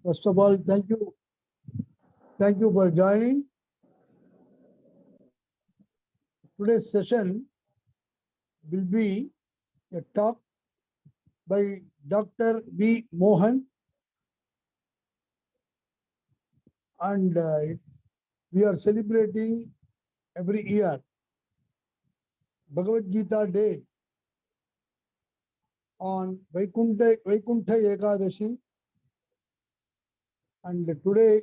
First of all, thank you. Thank you for joining. Today's session will be a talk by Dr.V. Mohan, and we are celebrating every year Bhagavad Gita Day on Vaikuntha Ekadashi, and today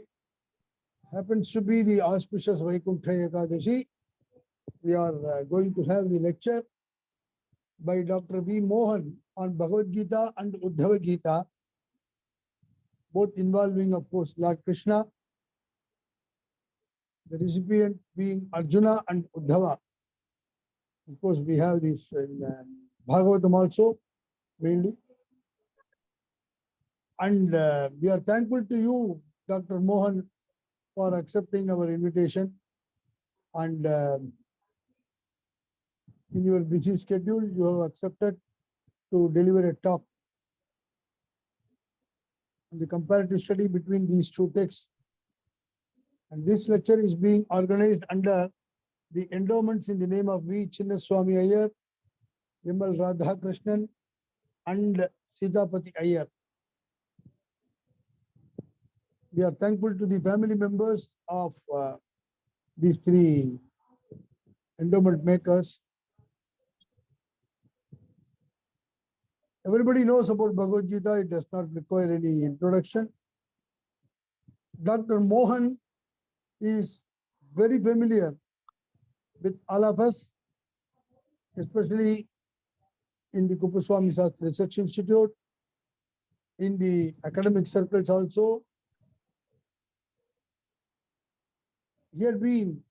happens to be the auspicious Vaikuntha Ekadashi. We are going to have the lecture by Dr. V. Mohan on Bhagavad Gita and Uddhava Gita, both involving, of course, Lord Krishna, the recipient being Arjuna and Uddhava. Of course, we have this in Bhagavatam also, mainly. And we are thankful to you, Dr. Mohan, for accepting our invitation. And in your busy schedule, you have accepted to deliver a talk on the comparative study between these two texts. And this lecture is being organized under the endowments in the name of V. Ramaswami Aiyyar, M.L. Radhakrishnan, and Sitapati Aiyyar. We are thankful to the family members of these three endowment makers. Everybody knows about Bhagavad Gita. It does not require any introduction. Dr. Mohan is very familiar with all of us, especially in the Kupaswami Sastra Research Institute, in the academic circles also. He had been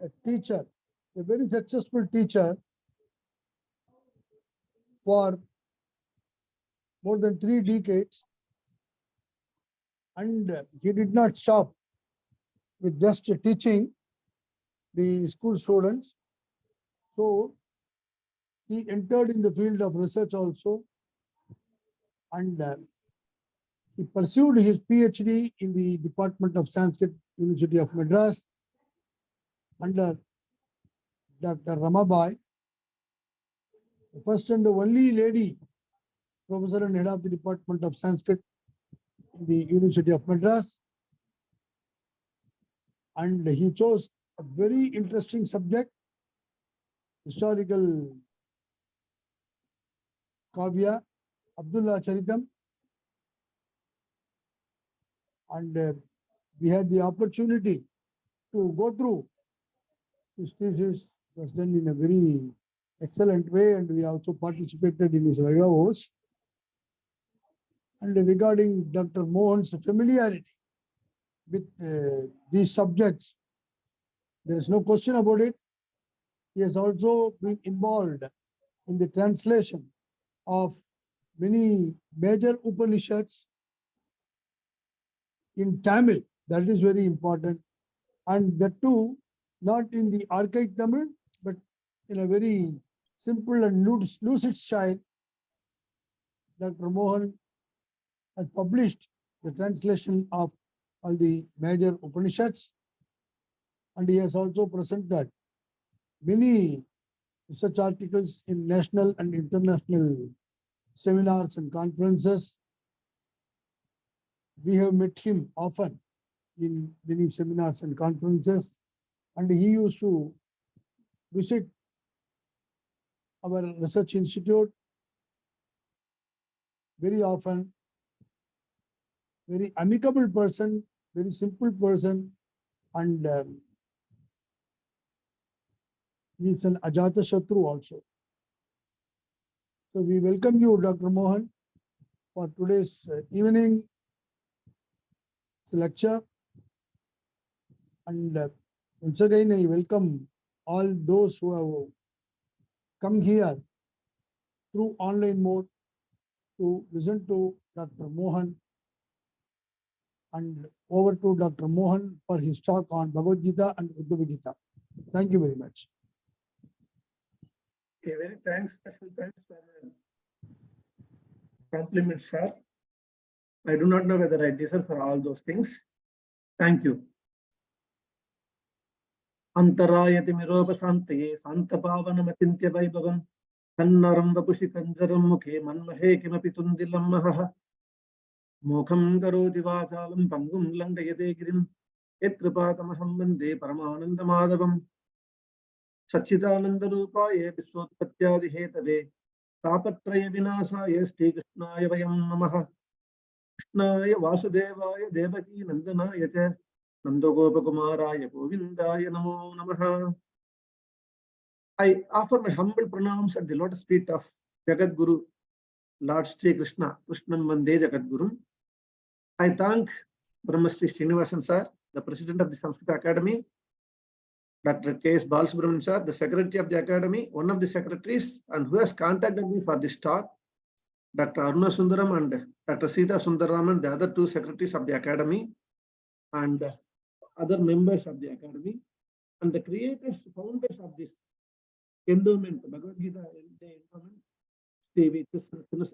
a teacher, a very successful teacher for more than 3 decades, and he did not stop with just teaching the school students. So he entered in the field of research also, and he pursued his PhD in the Department of Sanskrit, University of Madras, under Dr. Ramabai, the first and the only lady professor and head of the Department of Sanskrit in the University of Madras. And he chose a very interesting subject, historical Kavya, Abdullah Charitam. And we had the opportunity to go through his thesis. It was done in a very excellent way, and we also participated in his Vaivavos. And regarding Dr. Mohan's familiarity with these subjects, there is no question about it. He has also been involved in the translation of many major Upanishads in Tamil. That is very important. And that too, not in the archaic Tamil, but in a very simple and lucid style. Dr. Mohan has published the translation of all the major Upanishads, and he has also presented many research articles in national and international seminars and conferences. We have met him often in many seminars and conferences, and he used to visit our research institute very often. Very amicable person, very simple person, and he is an Ajata Shatru also. So we welcome you, Dr. Mohan, for today's evening lecture. And once again, I welcome all those who have come here through online mode to listen to Dr. Mohan. And over to Dr. Mohan for his talk on Bhagavad Gita and Uddhava Gita. Thank you very much. Okay, very thanks, special thanks for the compliments, sir. I do not know whether I deserve for all those things. Thank you. Antarayati mirobasante santapavanamachintya vaibhavam kannaram vapushi kanjaram mukhe manmahe kimapi tundilam mahaha mokham karoti vachalam pangum langayate girim etripatamaham vande paramanandamadavam Satchidanandarupaye Viswotpatyadi Hetave Tapatraya Vinasaya Sri Krishnaya Vayam Namaha Krishnaya Vasudevaya Devaki Nandanaya Cha Nandagopakumaraya Govindaya Namo Namaha. I offer my humble pranams at the lotus feet of Jagat Guru, Lord Sri Krishna, Krishnan Mande Jagat Guru. I thank Brahmasri Srinivasan Sir, the President of the Sanskrit Academy, Dr. K.S. Balasubramanian sir, the Secretary of the Academy, one of the secretaries, and who has contacted me for this talk, Dr. Aruna Sundaram and Dr. Sita Sundaraman, the other two secretaries of the Academy, and other members of the Academy, and the creators, founders of this endowment, Bhagavad Gita endowment, the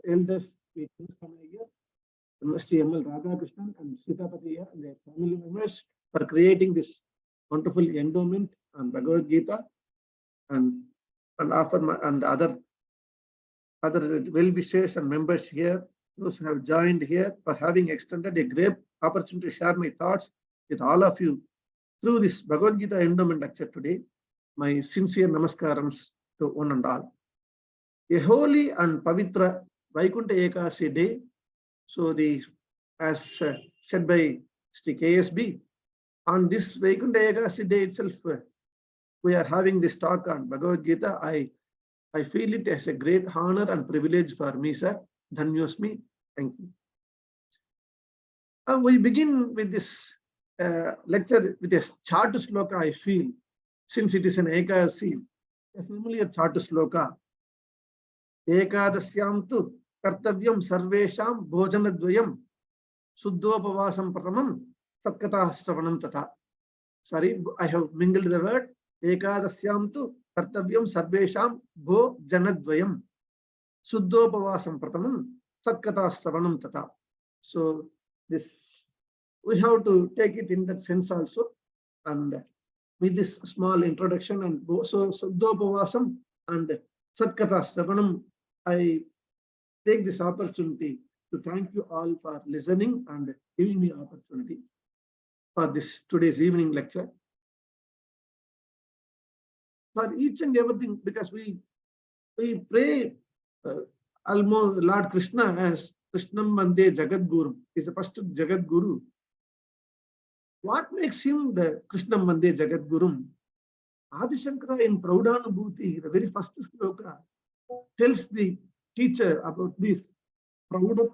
elders, Ramaswami Aiyyar, Mr. M.L. Radhakrishnan, and Sitapati and their family members for creating this wonderful endowment on Bhagavad Gita, and offer and other well-wishers and members here, those who have joined here, for having extended a great opportunity to share my thoughts with all of you through this Bhagavad Gita endowment lecture today. My sincere namaskarams to one and all. A holy and pavitra Vaikuntha Ekadasi day. So as said by Sri KSB, on this Vaikuntha Ekadasi day itself, we are having this talk on Bhagavad Gita. I feel it as a great honor and privilege for me, sir. Dhanyosmi. Thank you. We begin with this lecture with a chart sloka, I feel, since it is an Ekadasi, a familiar chart sloka. Ekadasyam tu kartavyam sarvesham bhojanadvayam suddhopavasam pratamam satkatahstravanam tata. Sorry, I have mingled the word. Ekadasyam tu kartavyam sarvesham bhojanadvayam suddhopavasam pratamam satkatahstravanam tata. So this, we have to take it in that sense also. And with this small introduction and so suddhopavasam and satkatahstravanam, I take this opportunity to thank you all for listening and giving me opportunity for this today's evening lecture. For each and everything, because we pray almost Lord Krishna as Krishnam Mande Jagat Guru, is the first Jagat Guru. What makes him the Krishnam Mande Jagat Guru? Adi Shankara in Praudhanubhuti, the very first sloka, tells the teacher about this. Prauda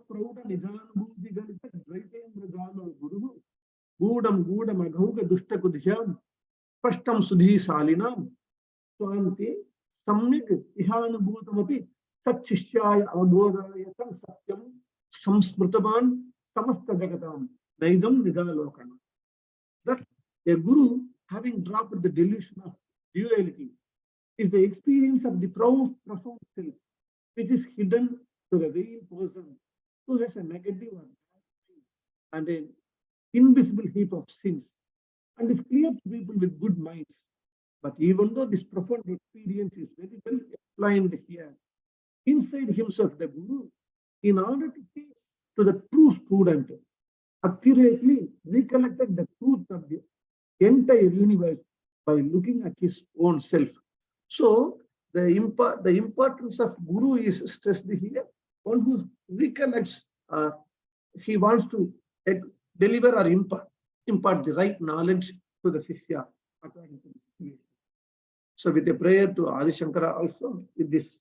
Nijanubhuti Galita Draitendra Jalo Guru Gudam Agauga Dustakudhyam Pashtam Sudhi Salinam Swante Samnik Ihanubhutamapi Satchishyaya Avadodaya Satyam Samsmritavan Samasta Jagatam Naidam Nijalokana. That a guru, having dropped the delusion of duality, is the experience of the profound self, which is hidden to the real person who has a negative and an invisible heap of sins, and is clear to people with good minds. But even though this profound experience is very well explained here, inside himself, the guru, in order to teach to the true student, accurately recollected the truth of the entire universe by looking at his own self. So the importance of guru is stressed here. One who recollects, he wants to deliver or impart the right knowledge to the Shishya according to the situation. So with a prayer to Adi Shankara also, with this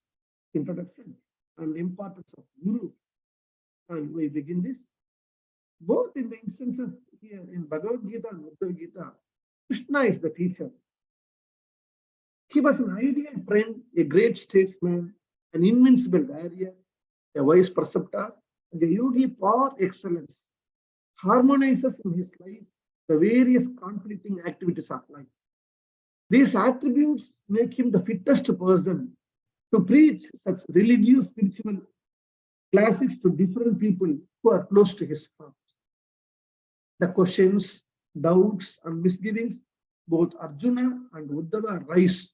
introduction and importance of guru, and we begin this. Both in the instances here in Bhagavad Gita and Uddhava Gita, Krishna is the teacher. He was an ideal friend, a great statesman, an invincible warrior, a wise preceptor, and a yogi par excellence. Harmonizes in his life the various conflicting activities of life. These attributes make him the fittest person to preach such religious spiritual classics to different people who are close to his heart. The questions, doubts, and misgivings, both Arjuna and Uddhava rise,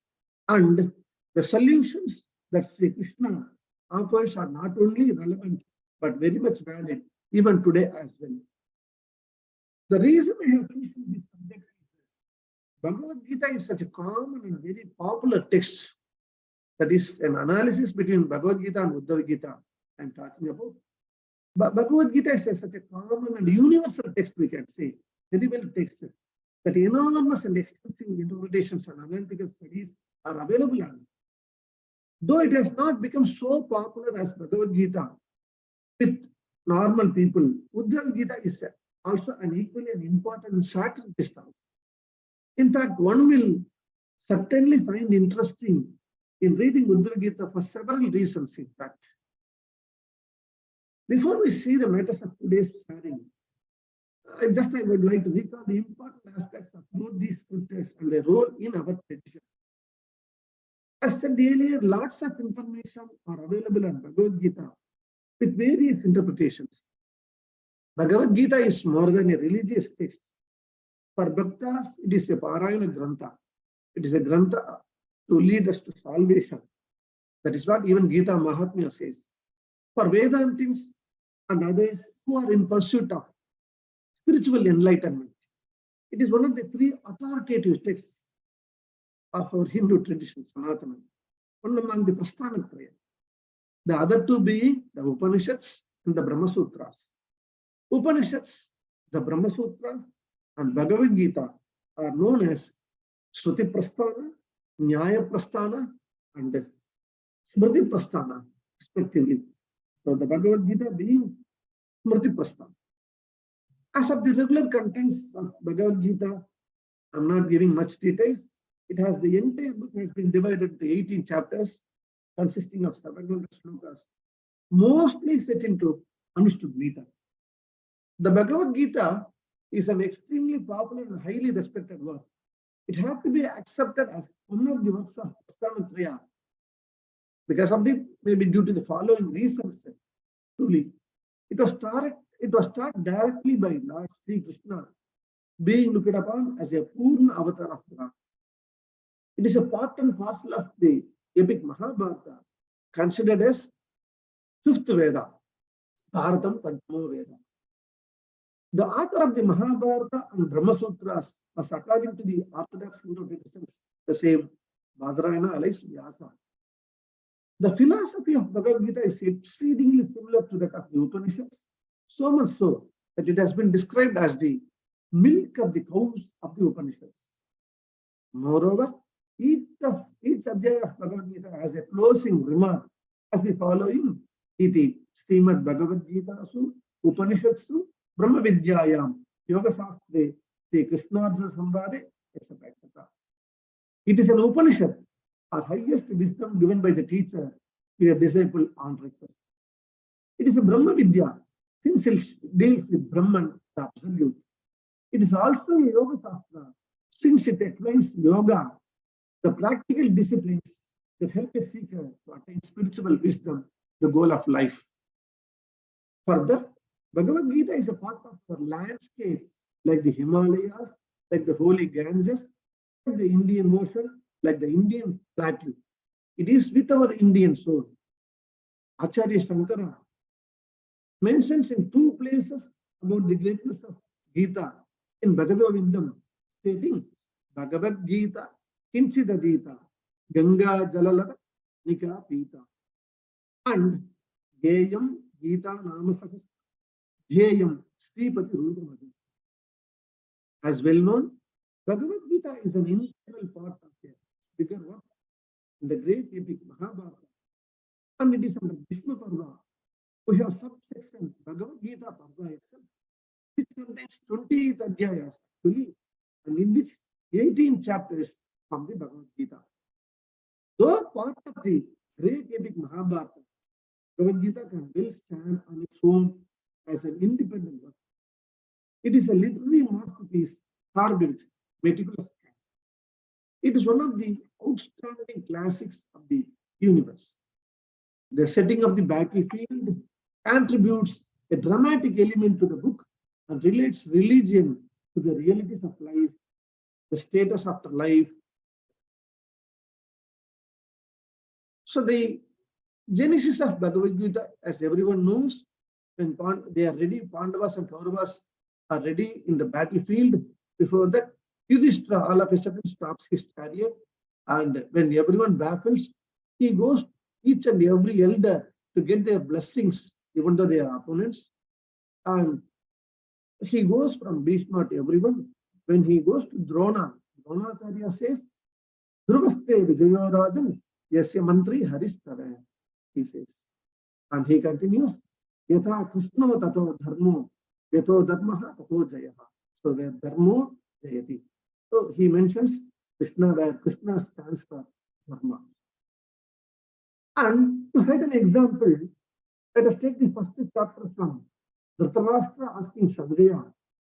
and the solutions that Sri Krishna offers are not only relevant but very much valid even today as well. The reason I have chosen this subject is that Bhagavad Gita is such a common and very popular text. That is an analysis between Bhagavad Gita and Uddhava Gita I'm talking about. But Bhagavad Gita is such a common and universal text, we can say, very well text, that enormous and extensive interpretations and analytical studies are available on it. Though it has not become so popular as Bhagavad Gita with normal people, Uddhava Gita is also an equally an important sacred text. In fact, one will certainly find interesting in reading Uddhava Gita for several reasons, in fact. Before we see the matters of today's sharing, I would like to recall the important aspects of both these scriptures and their role in our tradition. As said earlier, lots of information are available on Bhagavad Gita with various interpretations. Bhagavad Gita is more than a religious text. For Bhaktas, it is a Parayana Grantha. It is a Grantha to lead us to salvation. That is what even Gita Mahatmya says. For Vedantins and others who are in pursuit of spiritual enlightenment, it is one of the three authoritative texts of our Hindu tradition, Sanatana, one among the Prasthanatraya. The other two being the Upanishads and the Brahma Sutras. Upanishads, the Brahma Sutras, and Bhagavad Gita are known as Shruti Prasthana, Nyaya Prasthana, and Smriti Prasthana, respectively. So the Bhagavad Gita being Smriti Prasthana. As of the regular contents of Bhagavad Gita, I'm not giving much details. It has the entire book has been divided into 18 chapters, consisting of 700 slokas, mostly set into Anushtup. The Bhagavad Gita is an extremely popular and highly respected work. It had to be accepted as one of the works of Prasthanatraya because of maybe due to the following reasons. Truly, it was taught directly by Lord Sri Krishna, being looked upon as a Purna avatar of God. It is a part and parcel of the epic Mahabharata, considered as fifth Veda, Bharatam Panchamo Veda. The author of the Mahabharata and Brahma Sutras was, according to the Orthodox Hindu traditions, the same Badarayana alias Vyasa. The philosophy of Bhagavad Gita is exceedingly similar to that of the Upanishads, so much so that it has been described as the milk of the cows of the Upanishads. Moreover, each adhyaya of Bhagavad Gita has a closing remark as the following: Iti Srimad Bhagavad Gita Su Upanishadsu Brahma Vidyayam Yoga Shastre Sri Krishnarjuna Samvade, etc. etc. It is an Upanishad, or highest wisdom given by the teacher to a disciple on request. It is a Brahma Vidya, since it deals with Brahman, the Absolute. It is also a Yoga Shastra, since it explains yoga, the practical disciplines that help a seeker to attain spiritual wisdom, the goal of life. Further, Bhagavad Gita is a part of our landscape, like the Himalayas, like the holy Ganges, like the Indian Ocean, like the Indian plateau. It is with our Indian soul. Acharya Shankara mentions in two places about the greatness of Gita in Bhajagovindam, stating Bhagavad Gita Kinchidadita Ganga Jalalava Nika Pita and Geyam Gita Namasakha Jeyam Sripati Rudamadi. As well known, Bhagavad Gita is an integral part of a bigger work in the great epic Mahabharata, and it is under Bhishma Parva. We have subsection Bhagavad Gita Parva itself, which contains 28 adhyayas actually, and in which 18 chapters from the Bhagavad Gita. Though part of the great epic Mahabharata, Bhagavad Gita can well stand on its own as an independent work. It is a literary masterpiece carved with meticulous care. It is one of the outstanding classics of the universe. The setting of the battlefield contributes a dramatic element to the book and relates religion to the realities of life, the status after life. So the genesis of Bhagavad Gita, as everyone knows, when they are ready, Pandavas and Kauravas are ready in the battlefield. Before that, Yudhishthira all of a sudden stops his chariot, and when everyone baffles, he goes each and every elder to get their blessings, even though they are opponents. And he goes from Bhishma to everyone. When he goes to Drona, Dronacharya says, Dhruvaste Vijayo Rajan, Yasya Mantri Haristara, he says. And he continues, Yatha Krishno Tato Dharmo, Yato Dharmaha Tato Jayaha. So where Dharmo Jayati. So he mentions Krishna, where Krishna stands for Dharma. And to cite an example, let us take the first chapter from Dhritarashtra asking Sanjaya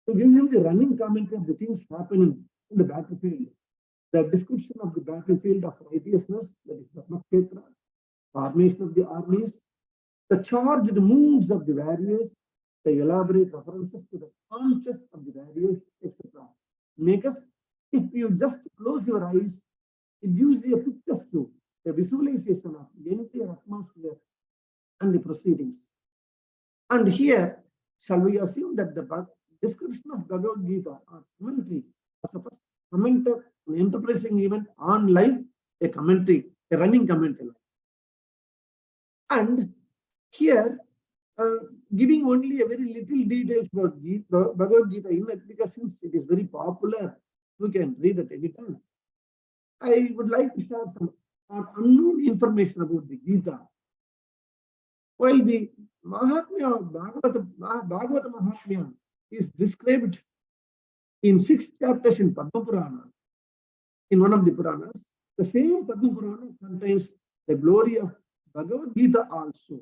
to give him the running commentary of the things happening in the battlefield. The description of the battlefield of righteousness, that is Dharma Kshetra, formation of the armies, the charged moves of the warriors, the elaborate references to the conscience of the warriors, etc. Make us, if you just close your eyes, it gives you a picture to a visualization of the entire atmosphere and the proceedings. And here, shall we assume that the description of Bhagavad Gita or commentary as a first commenter, an enterprising event on life, a commentary, a running commentary. And here, giving only a very little details about Bhagavad Gita in it, because since it is very popular, we can read at any time. I would like to share some unknown information about the Gita. While the Mahatmya, Bhagavata Mahatmya is described in 6 chapters in Padma Purana, in one of the Puranas, the same Padma Purana contains the glory of Bhagavad Gita also.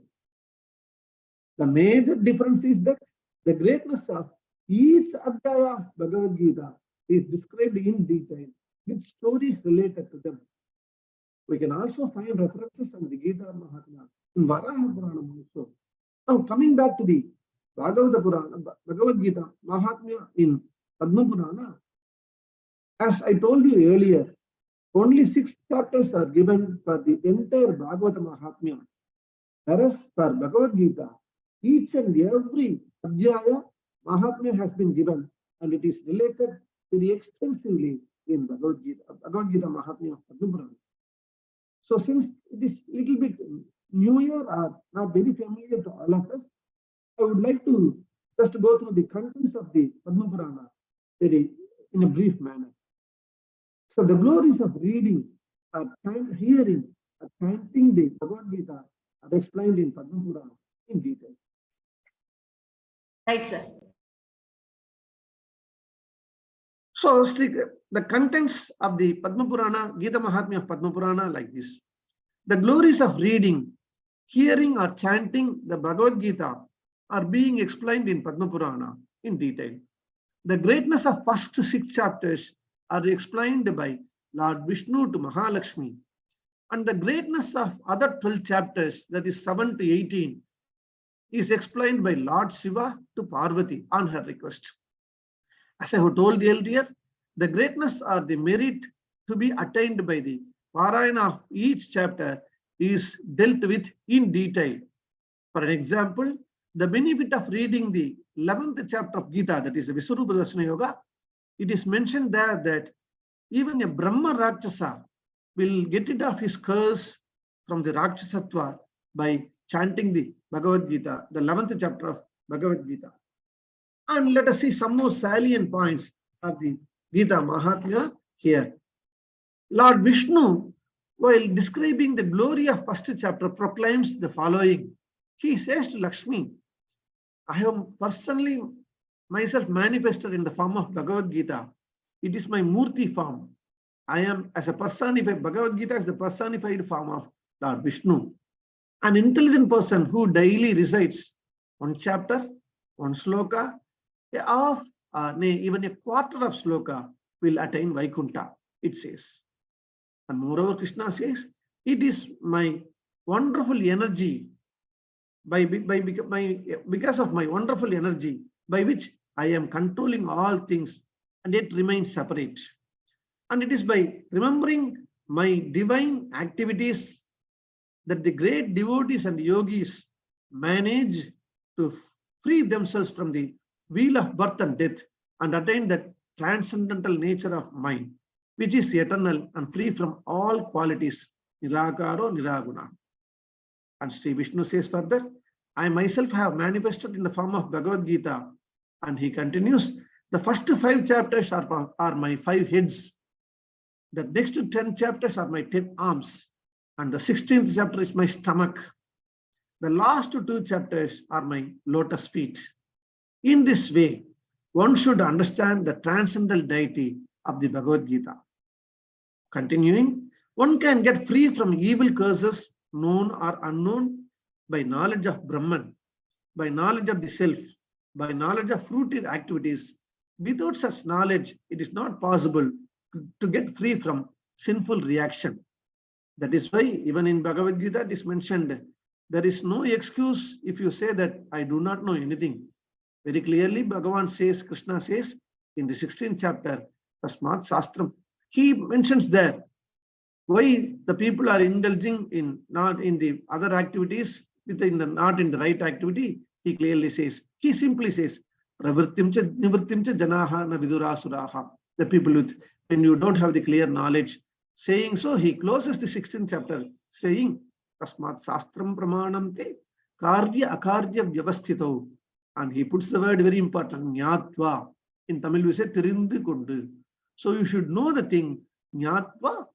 The major difference is that the greatness of each adhyaya of Bhagavad Gita is described in detail with stories related to them. We can also find references on the Gita Mahatmya in Varaha Purana also. Now coming back to the Bhagavad Gita Mahatmya in Padma Purana, as I told you earlier, only 6 chapters are given for the entire Bhagavata Mahatmya. Whereas for Bhagavad Gita, each and every adhyaya Mahatmya has been given, and it is related very extensively in Bhagavad Gita Mahatmya of Padma Purana. So since it is a little bit newer or not very familiar to all of us, I would like to just go through the contents of the Padma Purana in a brief manner. So the glories of reading, hearing, chanting the Bhagavad Gita are explained in Padma Purana in detail. Right, sir. So the contents of the Padma Purana, Gita Mahatmya of Padma Purana like this. The glories of reading, hearing or chanting the Bhagavad Gita are being explained in Padma Purana in detail. The greatness of first 6 chapters are explained by Lord Vishnu to Mahalakshmi, and the greatness of other 12 chapters, that is 7 to 18, is explained by Lord Shiva to Parvati on her request. As I have told earlier, the greatness or the merit to be attained by the Parayana of each chapter is dealt with in detail. For an example, the benefit of reading the 11th chapter of Gita, that is Vishwarupa Darshana Yoga, it is mentioned there that even a Brahma Rakshasa will get rid of his curse from the Rakshasatva by chanting the Bhagavad Gita, the 11th chapter of Bhagavad Gita. And let us see some more salient points of the Gita Mahatmya here. Lord Vishnu, while describing the glory of first chapter, proclaims the following. He says to Lakshmi, I have personally myself manifested in the form of Bhagavad Gita. It is my Murti form. I am as a personified, Bhagavad Gita is the personified form of Lord Vishnu. An intelligent person who daily recites 1 chapter, 1 sloka, half, even a quarter of sloka will attain Vaikuntha, it says. And moreover, Krishna says, it is my wonderful energy because of my wonderful energy, by which I am controlling all things and yet remain separate. And it is by remembering my divine activities that the great devotees and yogis manage to free themselves from the wheel of birth and death and attain that transcendental nature of mind, which is eternal and free from all qualities, nirakaro niraguna. And Sri Vishnu says further, I myself have manifested in the form of Bhagavad Gita. And he continues, the first 5 chapters are my 5 heads. The next 10 chapters are my 10 arms. And the 16th chapter is my stomach. The last 2 chapters are my lotus feet. In this way, one should understand the transcendental deity of the Bhagavad Gita. Continuing, one can get free from evil curses, known or unknown, by knowledge of Brahman, by knowledge of the self, by knowledge of fruitive activities. Without such knowledge, it is not possible to get free from sinful reaction. That is why even in Bhagavad Gita it is mentioned, there is no excuse if you say that I do not know anything. Very clearly, Bhagavan says, Krishna says in the 16th chapter, Tasmat Sastram, he mentions there why the people are indulging in not in the other activities, not in the right activity. He clearly says, he simply says, Pravrittimcha nivrittimcha janaha na vidurasuraha. The people with, when you don't have the clear knowledge. Saying so, he closes the 16th chapter saying, Tasmat Sastram Pramanamte Karya Akarya Vyavasthito. And he puts the word very important, Nyatva. In Tamil we say Tirindu Kundu. So you should know the thing, Nyatva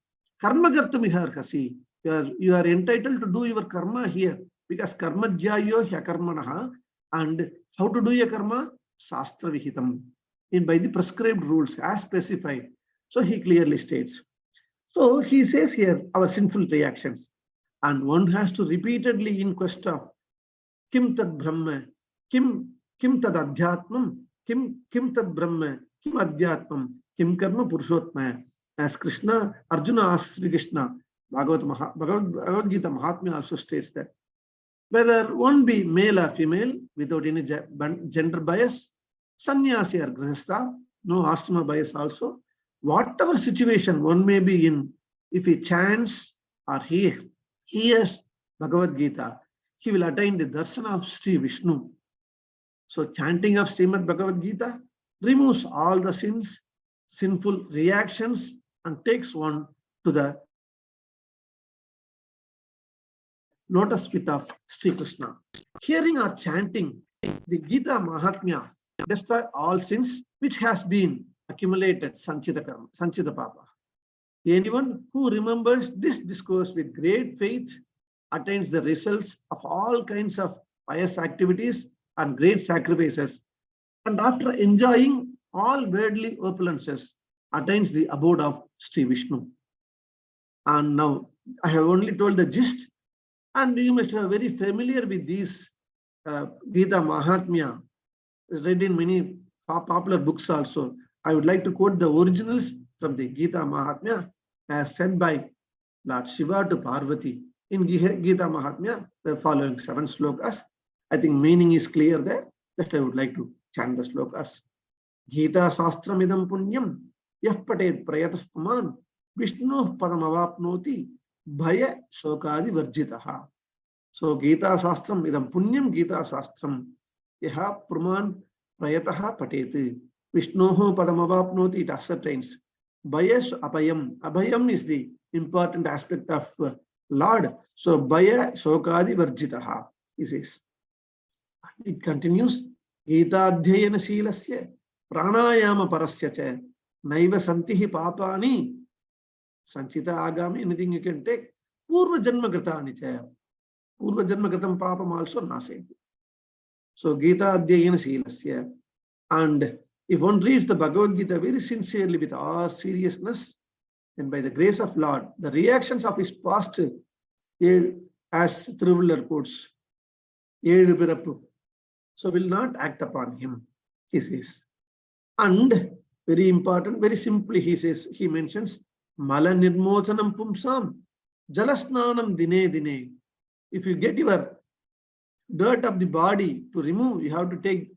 Karma Kartumiharkasi. You are entitled to do your karma here because karma jyayo hyakarmanaha. And how to do your karma? Sastra Vihitam. By the prescribed rules as specified. So he clearly states. So he says here our sinful reactions, and one has to repeatedly in quest of Kim Tad Brahma, Kim Tad Adhyatmam, Kim Tad Brahma, Kim Adhyatmam, Kim Karma Purushotmaya. As Arjuna asks Sri Krishna, Bhagavad Gita Mahatmya also states that whether one be male or female without any gender bias, sannyasi or grihastha, no ashrama bias also, whatever situation one may be in, if he chants or he hears Bhagavad Gita, he will attain the darshan of Sri Vishnu. So chanting of Srimad Bhagavad Gita removes all the sins, sinful reactions, and takes one to the lotus feet of Sri Krishna. Hearing or chanting the Gita Mahatmya destroy all sins which has been accumulated Sanchita Karma, Sanchita Papa. Anyone who remembers this discourse with great faith attains the results of all kinds of pious activities and great sacrifices, and after enjoying all worldly opulences, attains the abode of Sri Vishnu. And now I have only told the gist, and you must be very familiar with these Gita Mahatmya, read in many popular books also. I would like to quote the originals from the Gita Mahatmya as said by Lord Shiva to Parvati. In Gita Mahatmya, the following 7 slokas. I think meaning is clear there. Just I would like to chant the slokas. Gita Sastram idam punyam yah patet prayatas paman Vishnu padamavapnoti bhaya shokadi varjitaha. So Gita Sastram idam punyam Gita Sastram yaha praman prayataha pateti Vishnoho padamavapnoti, it ascertains. Bhaya apayam. Abhayam is the important aspect of Lord. So bhaya shokadi varjitaha, he says. It continues. Gita adhyayana silasya pranayama parasya cha naiva santihi papani sanchita agami, anything you can take. Purva janma kritani cha. Purva janma kritam papam also naseti. So Gita adhyayana silasya. And if one reads the Bhagavad Gita very sincerely with all seriousness, then by the grace of Lord, the reactions of his past, as Thiruvallar quotes, so will not act upon him, he says. And very important, very simply he says, he mentions, Mala nirmochanam pumsam, jalasnanam dine dine. If you get your dirt of the body to remove, you have to take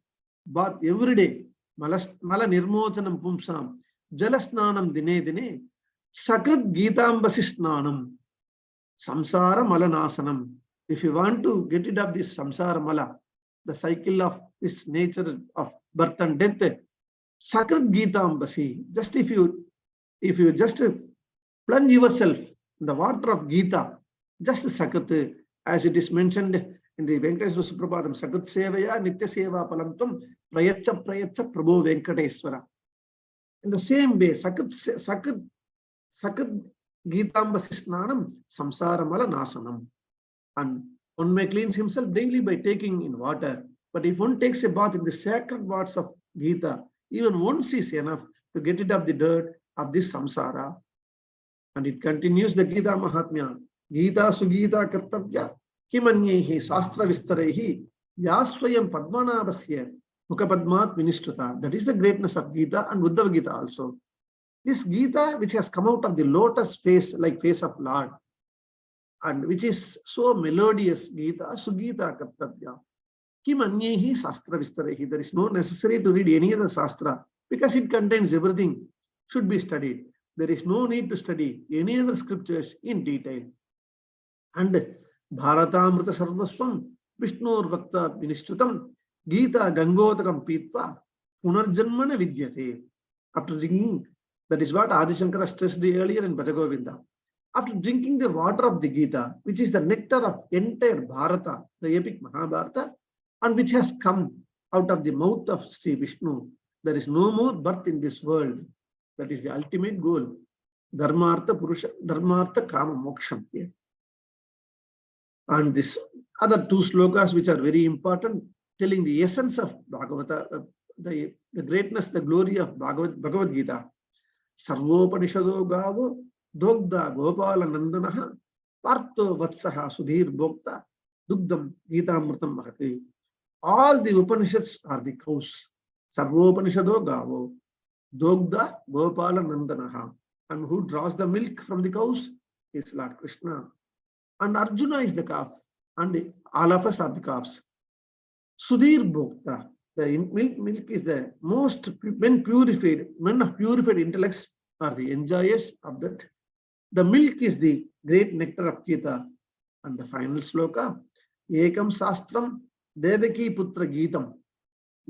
bath every day. Mala nirmochanam pumsam, jalasnanam dine dine, sakrit gitambasi snanam, samsara malanasanam. If you want to get rid of this samsara mala, the cycle of this nature of birth and death, sakrit gitambasi, just if you just plunge yourself in the water of Gita, just sakrit, as it is mentioned in the Venkateswara Suprabhatam, Sagat Sevaya Nitya Seva Palantam Prayacha Prabhu Venkateswara. In the same way, Sakat Gitambasi Snanam Samsara Mala Nasanam. And one may cleanse himself daily by taking in water. But if one takes a bath in the sacred waters of Gita, even once is enough to get rid of the dirt of this samsara. And it continues the Gita Mahatmya. Gita Sugita Kartavya Kimanyehi Sastra Vistarehi Yaswayam Padmanabhasya Mukapadmat Ministrata. That is the greatness of Gita and Uddhava Gita also. This Gita, which has come out of the lotus face, like face of Lord, and which is so melodious, Gita Sugita Kartavya Kimanyehi Sastra Vistarehi. There is no necessary to read any other Sastra because it contains everything, should be studied. There is no need to study any other scriptures in detail. And Bharatamrita Sarvaswam Vishnur Vakta Ministrutam Gita Gangotakam Pitva Punarjanmana Vidyate. After drinking, that is what Adi Shankara stressed earlier in Bhajagovinda. After drinking the water of the Gita, which is the nectar of entire Bharata, the epic Mahabharata, and which has come out of the mouth of Sri Vishnu, there is no more birth in this world. That is the ultimate goal. Dharmartha Purusha, Dharmartha Kama Moksham. Yeah. And this other two slokas which are very important, telling the essence of Bhagavata, the greatness, the glory of Bhagavad Gita. Sarvopanishado Gavo, Dogda Gopala Nandanaha, Partho Vatsaha Sudhir Bhokta, Dugdam Gita Murtam Mahati. All the Upanishads are the cows. Sarvopanishado Gavo, Dogda Gopala Nandanaha. And who draws the milk from the cows is Lord Krishna. And Arjuna is the calf. And all of us are the calves. Sudhir Bhokta. The milk is the most, men of purified intellects are the enjoyers of that. The milk is the great nectar of Gita. And the final sloka, Ekam Sastram Devaki Putra Gitam,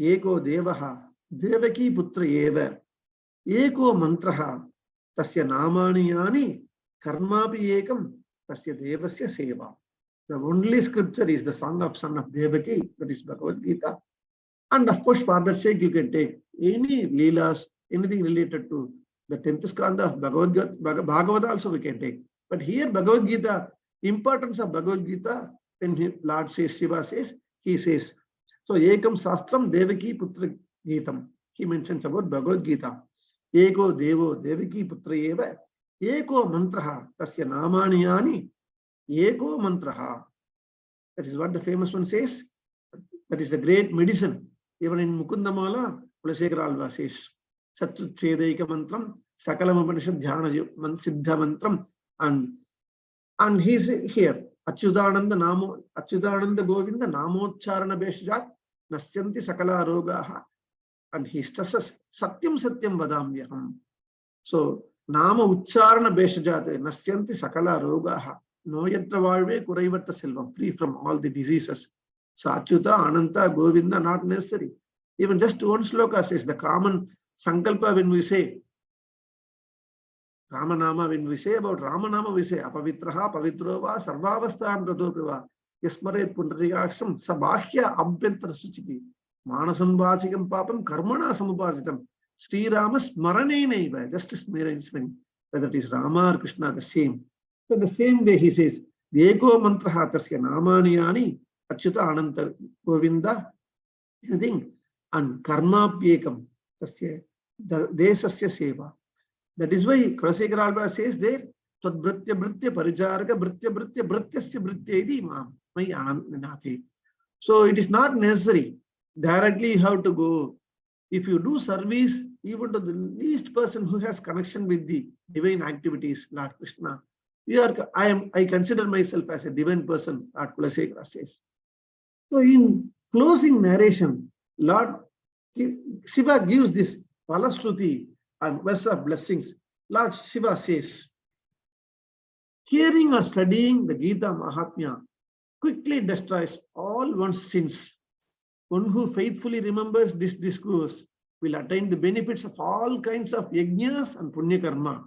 Eko Devaha, Devaki Putra Eva, Eko Mantraha, Tasya Namani Yani, Karmapi Ekam, Tasya Devasya Seva. The only scripture is the song of son of Devaki, that is Bhagavad Gita. And of course, for that sake, you can take any Leelas, anything related to the 10th skanda of Bhagavad also we can take. But here, Bhagavad Gita, importance of Bhagavad Gita, when Lord says, Shiva says, he says, so Ekam Sastram Devaki Putra Gitam. He mentions about Bhagavad Gita. Eko Devo Devaki Putra Eva, Eko Mantraha, Tasya Namani Yani, Eko Mantraha. That is what the famous one says. That is the great medicine. Even in Mukundamala, Kulasekara Alva says, Satut Chedaika Mantram, Sakalam Upanishad Dhyana Siddha Mantram, and he's here. Achyudananda Govinda Namocharana Beshjat, Nasyanti Sakala Rogaha, and he stresses Satyam Vadamyaham. So, Nama Ucharana Beshjate, Nasyanti Sakala Rogaha, Noyatra Valve, Kuraivata Silvam, free from all the diseases. So, Achyuta, Ananta, Govinda, not necessary. Even just one sloka says the common Sankalpa when we say Ramanama, when we say about Ramanama, we say Apavitraha, Pavitrova, Sarvavastham Ratopiva, Yasmaret Pundarigasham, Sabahya Abhyantara Suchiti, Manasam Vachikam Papam, Karmana Samupajitam, Sri Ramas Marane Neva, justice arrangement, whether it is Rama or Krishna, the same. So the same way he says, Eko Mantraha Tasya Namaniyani, Achyuta Ananta Govinda, anything, and Karma Pyekam, Tasya, Desasya Seva. That is why Kulasekara Alva says there, Tadbritya Britya Parijaraka Britya Britya Brityasya Britya Idi Mam, my Ananati. So it is not necessary. Directly you have to go. If you do service, even to the least person who has connection with the divine activities, Lord Krishna, I consider myself as a divine person, Lord Kulasekara says. So in closing narration, Lord Shiva gives this Palastruti and verse of blessings. Lord Shiva says, hearing or studying the Gita Mahatmya quickly destroys all one's sins. One who faithfully remembers this discourse will attain the benefits of all kinds of yajnas and punya karma.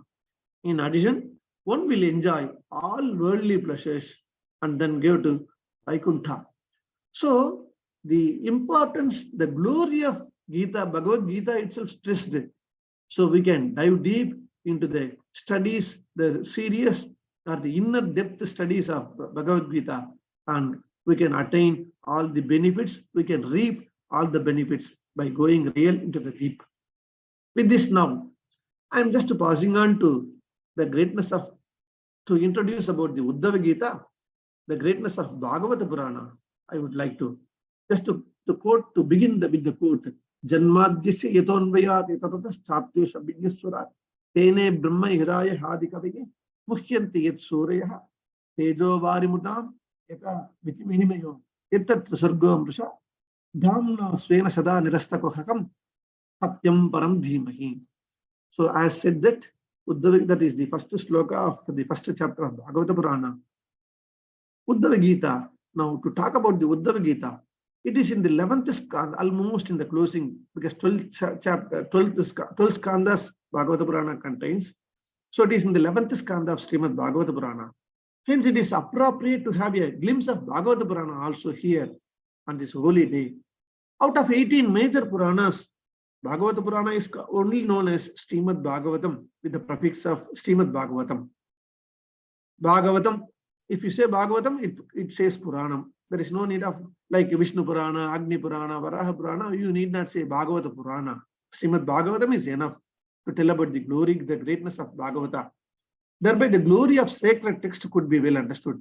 In addition, one will enjoy all worldly pleasures and then go to Vaikuntha. So the importance, the glory of Gita, Bhagavad Gita itself stressed it. So we can dive deep into the studies, the serious or the inner depth studies of Bhagavad Gita, and we can attain all the benefits, we can reap all the benefits by going real into the deep. With this now, I'm just passing on to the greatness of, to introduce about the Uddhava Gita, the greatness of Bhagavata Purana. I would like to just to quote, to begin with the quote, Janmadhyasya yatonvayat yatatas chaptyush abhinyaswarat tene brahma hidaya hadikavige muhyanti yat surayah tejo varimudam yata vitiminimayo yatat sargo amrusha dhamna svena sada nirastakohakam satyam param dhimahi. So as said that, Uddhava, that is the first sloka of the first chapter of Bhagavata Purana. Uddhava Gita. Now to talk about the Uddhava Gita, it is in the 11th skanda, almost in the closing, because 12th chapter, 12 skandhas Bhagavata Purana contains. So it is in the 11th skanda of Srimad Bhagavata Purana. Hence it is appropriate to have a glimpse of Bhagavata Purana also here on this holy day. Out of 18 major Puranas, Bhagavata Purana is only known as Srimad Bhagavatam with the prefix of Srimad Bhagavatam. Bhagavatam, if you say Bhagavatam, it says Puranam. There is no need of like Vishnu Purana, Agni Purana, Varaha Purana. You need not say Bhagavata Purana. Srimad Bhagavatam is enough to tell about the glory, the greatness of Bhagavata. Thereby, the glory of sacred text could be well understood.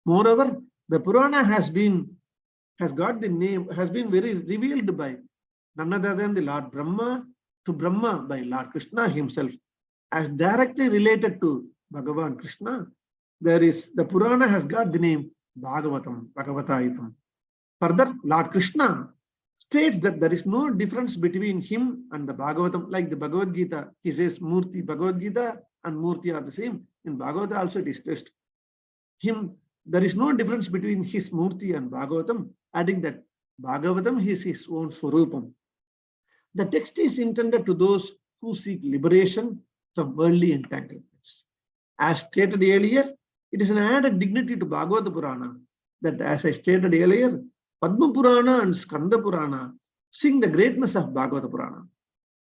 Moreover, the Purana has got the name, has been very revealed by none other than the Lord Brahma to Brahma by Lord Krishna himself. As directly related to Bhagavan Krishna, the Purana has got the name Bhagavatam, Bhagavatayitam. Further, Lord Krishna states that there is no difference between him and the Bhagavatam, like the Bhagavad Gita. He says Murti, Bhagavad Gita and Murti are the same. In Bhagavata also it is stressed. There is no difference between his Murti and Bhagavatam, adding that Bhagavatam is his own Swarupam. The text is intended to those who seek liberation from worldly entanglements. As stated earlier, it is an added dignity to Bhagavata Purana that, as I stated earlier, Padma Purana and Skanda Purana sing the greatness of Bhagavata Purana.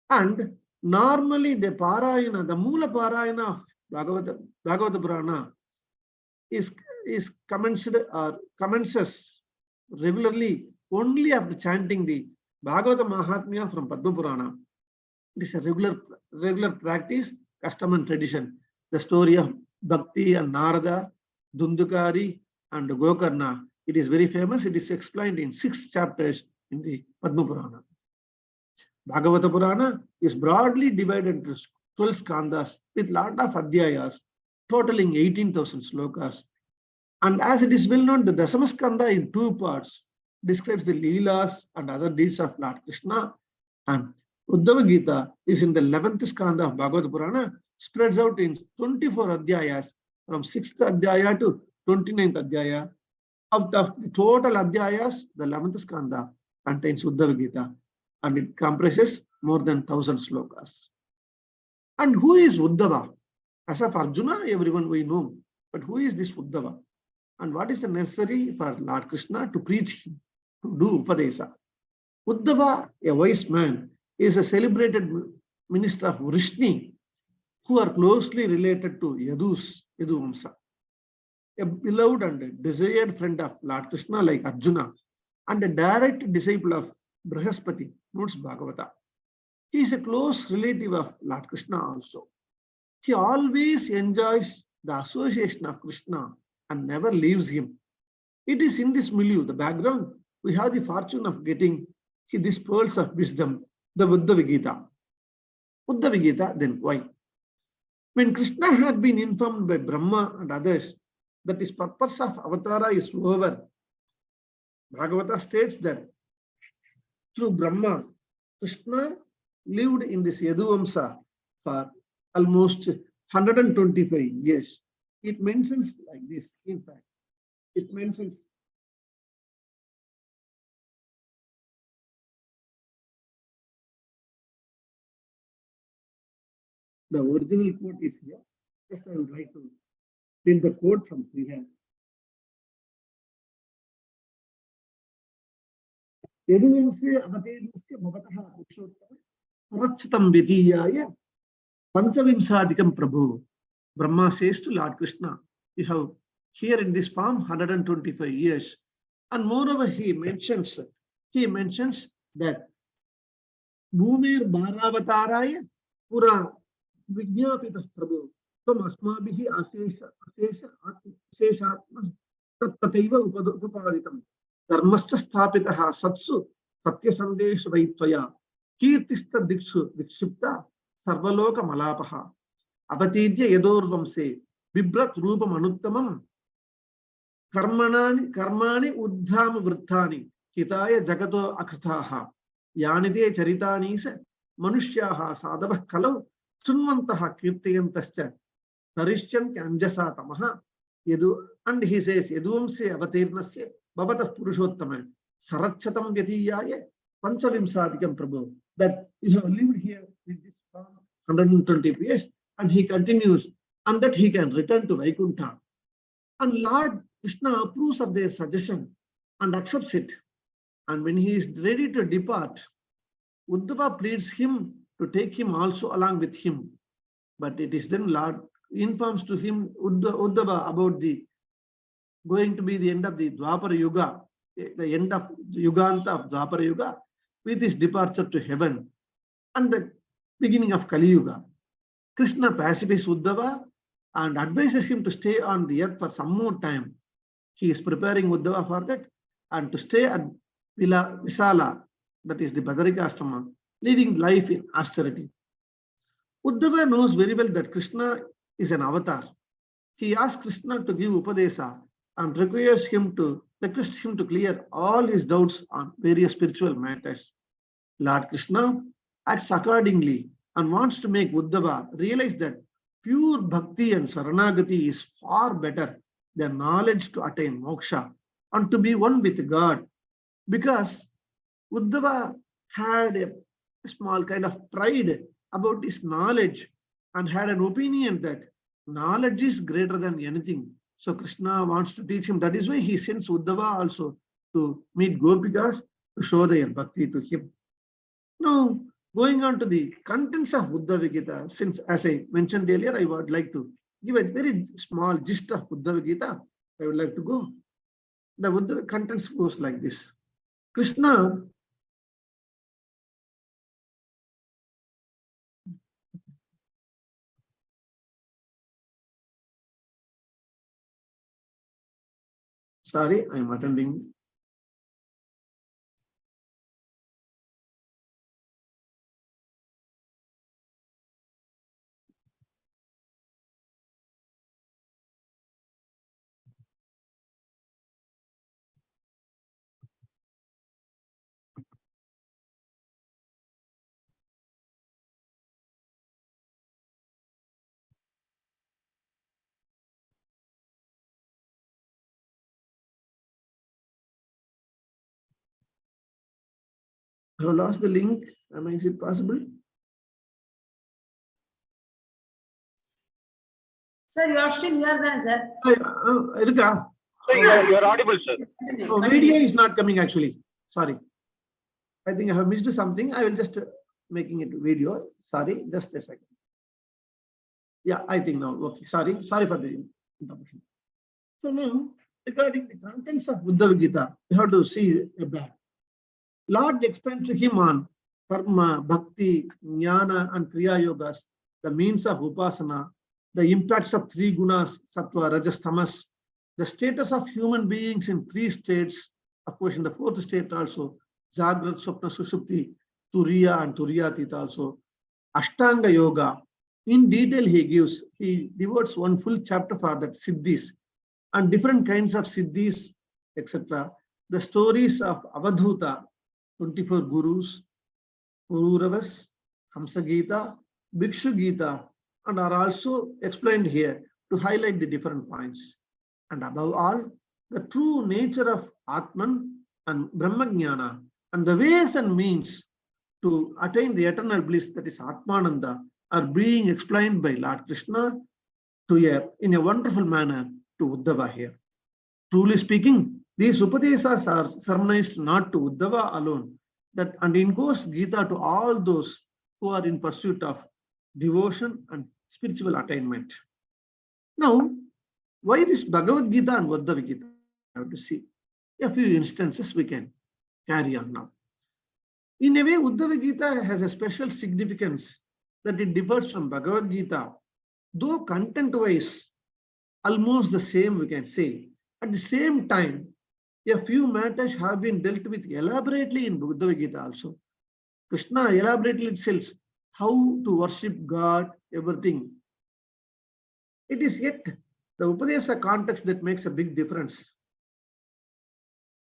And normally the Parayana, the Mula Parayana of Bhagavata Purana is commences regularly only after chanting the Bhagavata Mahatmya from Padma Purana. It is a regular practice, custom and tradition. The story of Bhakti and Narada, Dundukari and Gokarna, it is very famous. It is explained in 6 chapters in the Padma Purana. Bhagavata Purana is broadly divided into 12 skandhas with lot of adhyayas, totaling 18,000 slokas. And as it is well known, the Dasama Skandha in 2 parts describes the Leelas and other deeds of Lord Krishna, and Uddhava Gita is in the 11th skandha of Bhagavata Purana, spreads out in 24 adhyayas from 6th adhyaya to 29th adhyaya. Out of the total adhyayas, the 11th skandha contains Uddhava Gita, and it comprises more than 1,000 slokas. And who is Uddhava? As of Arjuna, everyone we know, but who is this Uddhava? And what is the necessary for Lord Krishna to preach him, to do Upadesa? Uddhava, a wise man, is a celebrated minister of Vrishni, who are closely related to Yadu Vamsa, a beloved and desired friend of Lord Krishna like Arjuna, and a direct disciple of Brihaspati, notes Bhagavata. He is a close relative of Lord Krishna also. He always enjoys the association of Krishna and never leaves him. It is in this milieu, the background, we have the fortune of getting these pearls of wisdom, the Uddhava Gita. Uddhava Gita, then why? When Krishna had been informed by Brahma and others that his purpose of avatara is over, Bhagavata states that through Brahma, Krishna lived in this Yaduvamsa for almost 125 years. It mentions like this, in fact. It mentions the original quote is here. Just I will try to print the quote from here. यदुवंशे अवतीर्णस्य भवतः पुरुषोत्तम परच्युतं व्यतीयाय पंचविंशाधिकं प्रभु. Brahma says to Lord Krishna, you have here in this form 125 years. And moreover, he mentions that Bhumir Bharavatāraya Pura Vijñāpitas Prabhu Tvam Asmabhihi Aseshatma Tattataiva Upapaditam Dharmascha Sthapitaha Satsu Satya Sandesh Vaitvaya Kirtista Diksu Vikshipta Sarvaloka Malapaha Avatidya Yadorvamse Vibrat Rupam Anuttamam Karmani Uddhama Vrittani Hitaya Jagato Akathaha Yanide Charitani Manushyaha Sadavah Kalau Sunvantaha Kirtayantascha Narishyan Kanjasa Tamaha Yedu, and he says Yaduvamse Avatirnasya Bhavatah Purushottama Sarachatam Vyatiyaya Panchavimsadikam Prabhu, that you have lived here with this 120 years, and he continues, and that he can return to Vaikuntha. And Lord Krishna approves of their suggestion and accepts it. And when he is ready to depart, Uddhava pleads him to take him also along with him. But it is then Lord informs to him, Uddhava, about the going to be the end of the Dwapara Yuga, the end of the Yuganta of Dwapara Yuga, with his departure to heaven and the beginning of Kali Yuga. Krishna pacifies Uddhava and advises him to stay on the earth for some more time. He is preparing Uddhava for that and to stay at Villa Visala, that is the Badarika Ashrama, leading life in austerity. Uddhava knows very well that Krishna is an avatar. He asks Krishna to give Upadesa and requests him to clear all his doubts on various spiritual matters. Lord Krishna acts accordingly and wants to make Uddhava realize that pure bhakti and saranagati is far better than knowledge to attain moksha and to be one with God. Because Uddhava had a small kind of pride about his knowledge and had an opinion that knowledge is greater than anything. So Krishna wants to teach him. That is why he sends Uddhava also to meet Gopikas to show their bhakti to him. Now, going on to the contents of Uddhava Gita, since as I mentioned earlier, I would like to give a very small gist of Uddhava Gita. I would like to go. The Uddhava contents goes like this. Krishna sorry, I am attending. I have lost the link. Is it possible? Sir, you are still here then, sir. Erika. Sir, you are audible, sir. Oh, video is not coming actually. Sorry. I think I have missed something. I will just making it video. Sorry, just a second. Yeah, I think now. Okay, sorry for the interruption. So now, regarding the contents of Uddhava Gita, you have to see a back. Lord explains to him on karma, bhakti, jnana, and kriya yogas, the means of upasana, the impacts of three gunas, sattva, rajas, tamas, the status of human beings in three states, of course, in the fourth state also, Jagrat, Swapna, Sushupti, Turiya and Turiyatita also, Ashtanga Yoga. In detail, he devotes one full chapter for that siddhis and different kinds of siddhis, etc. the stories of Avadhuta, 24 gurus, Pururavas, Hamsa Gita, Bhikshu Gita, and are also explained here to highlight the different points. And above all, the true nature of Atman and Brahmajnana and the ways and means to attain the eternal bliss, that is Atmananda, are being explained by Lord Krishna in a wonderful manner to Uddhava here. Truly speaking, these Upadesas are sermonized not to Uddhava alone, and encourage Gita to all those who are in pursuit of devotion and spiritual attainment. Now, why this Bhagavad Gita and Uddhava Gita? I have to see a few instances we can carry on now. In a way, Uddhava Gita has a special significance that it differs from Bhagavad Gita, though content-wise almost the same, we can say. At the same time, a few matters have been dealt with elaborately in Uddhava Gita also. Krishna elaborately tells how to worship God, everything. It is yet the Upadesa context that makes a big difference.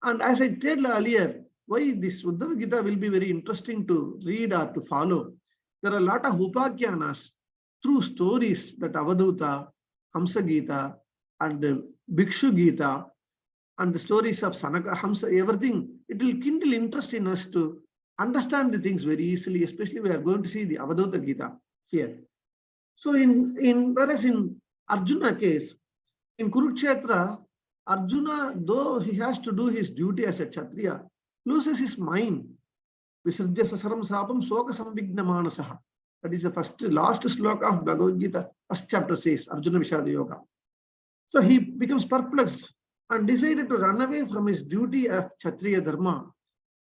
And as I told earlier, why this Uddhava Gita will be very interesting to read or to follow. There are a lot of Upakyanas through stories that Avadhuta, Hamsa Gita, and Bhikshu Gita, and the stories of Sanaka, Hamsa, everything. It will kindle interest in us to understand the things very easily, especially we are going to see the Avadhuta Gita here. So whereas in Arjuna case, in Kurukshetra, Arjuna, though he has to do his duty as a Kshatriya, loses his mind. Visarjya sasaram sapam soka samvigna manasaha. That is the last sloka of Bhagavad Gita, first chapter says, Arjuna Vishada Yoga. So he becomes perplexed and decided to run away from his duty of Kshatriya Dharma,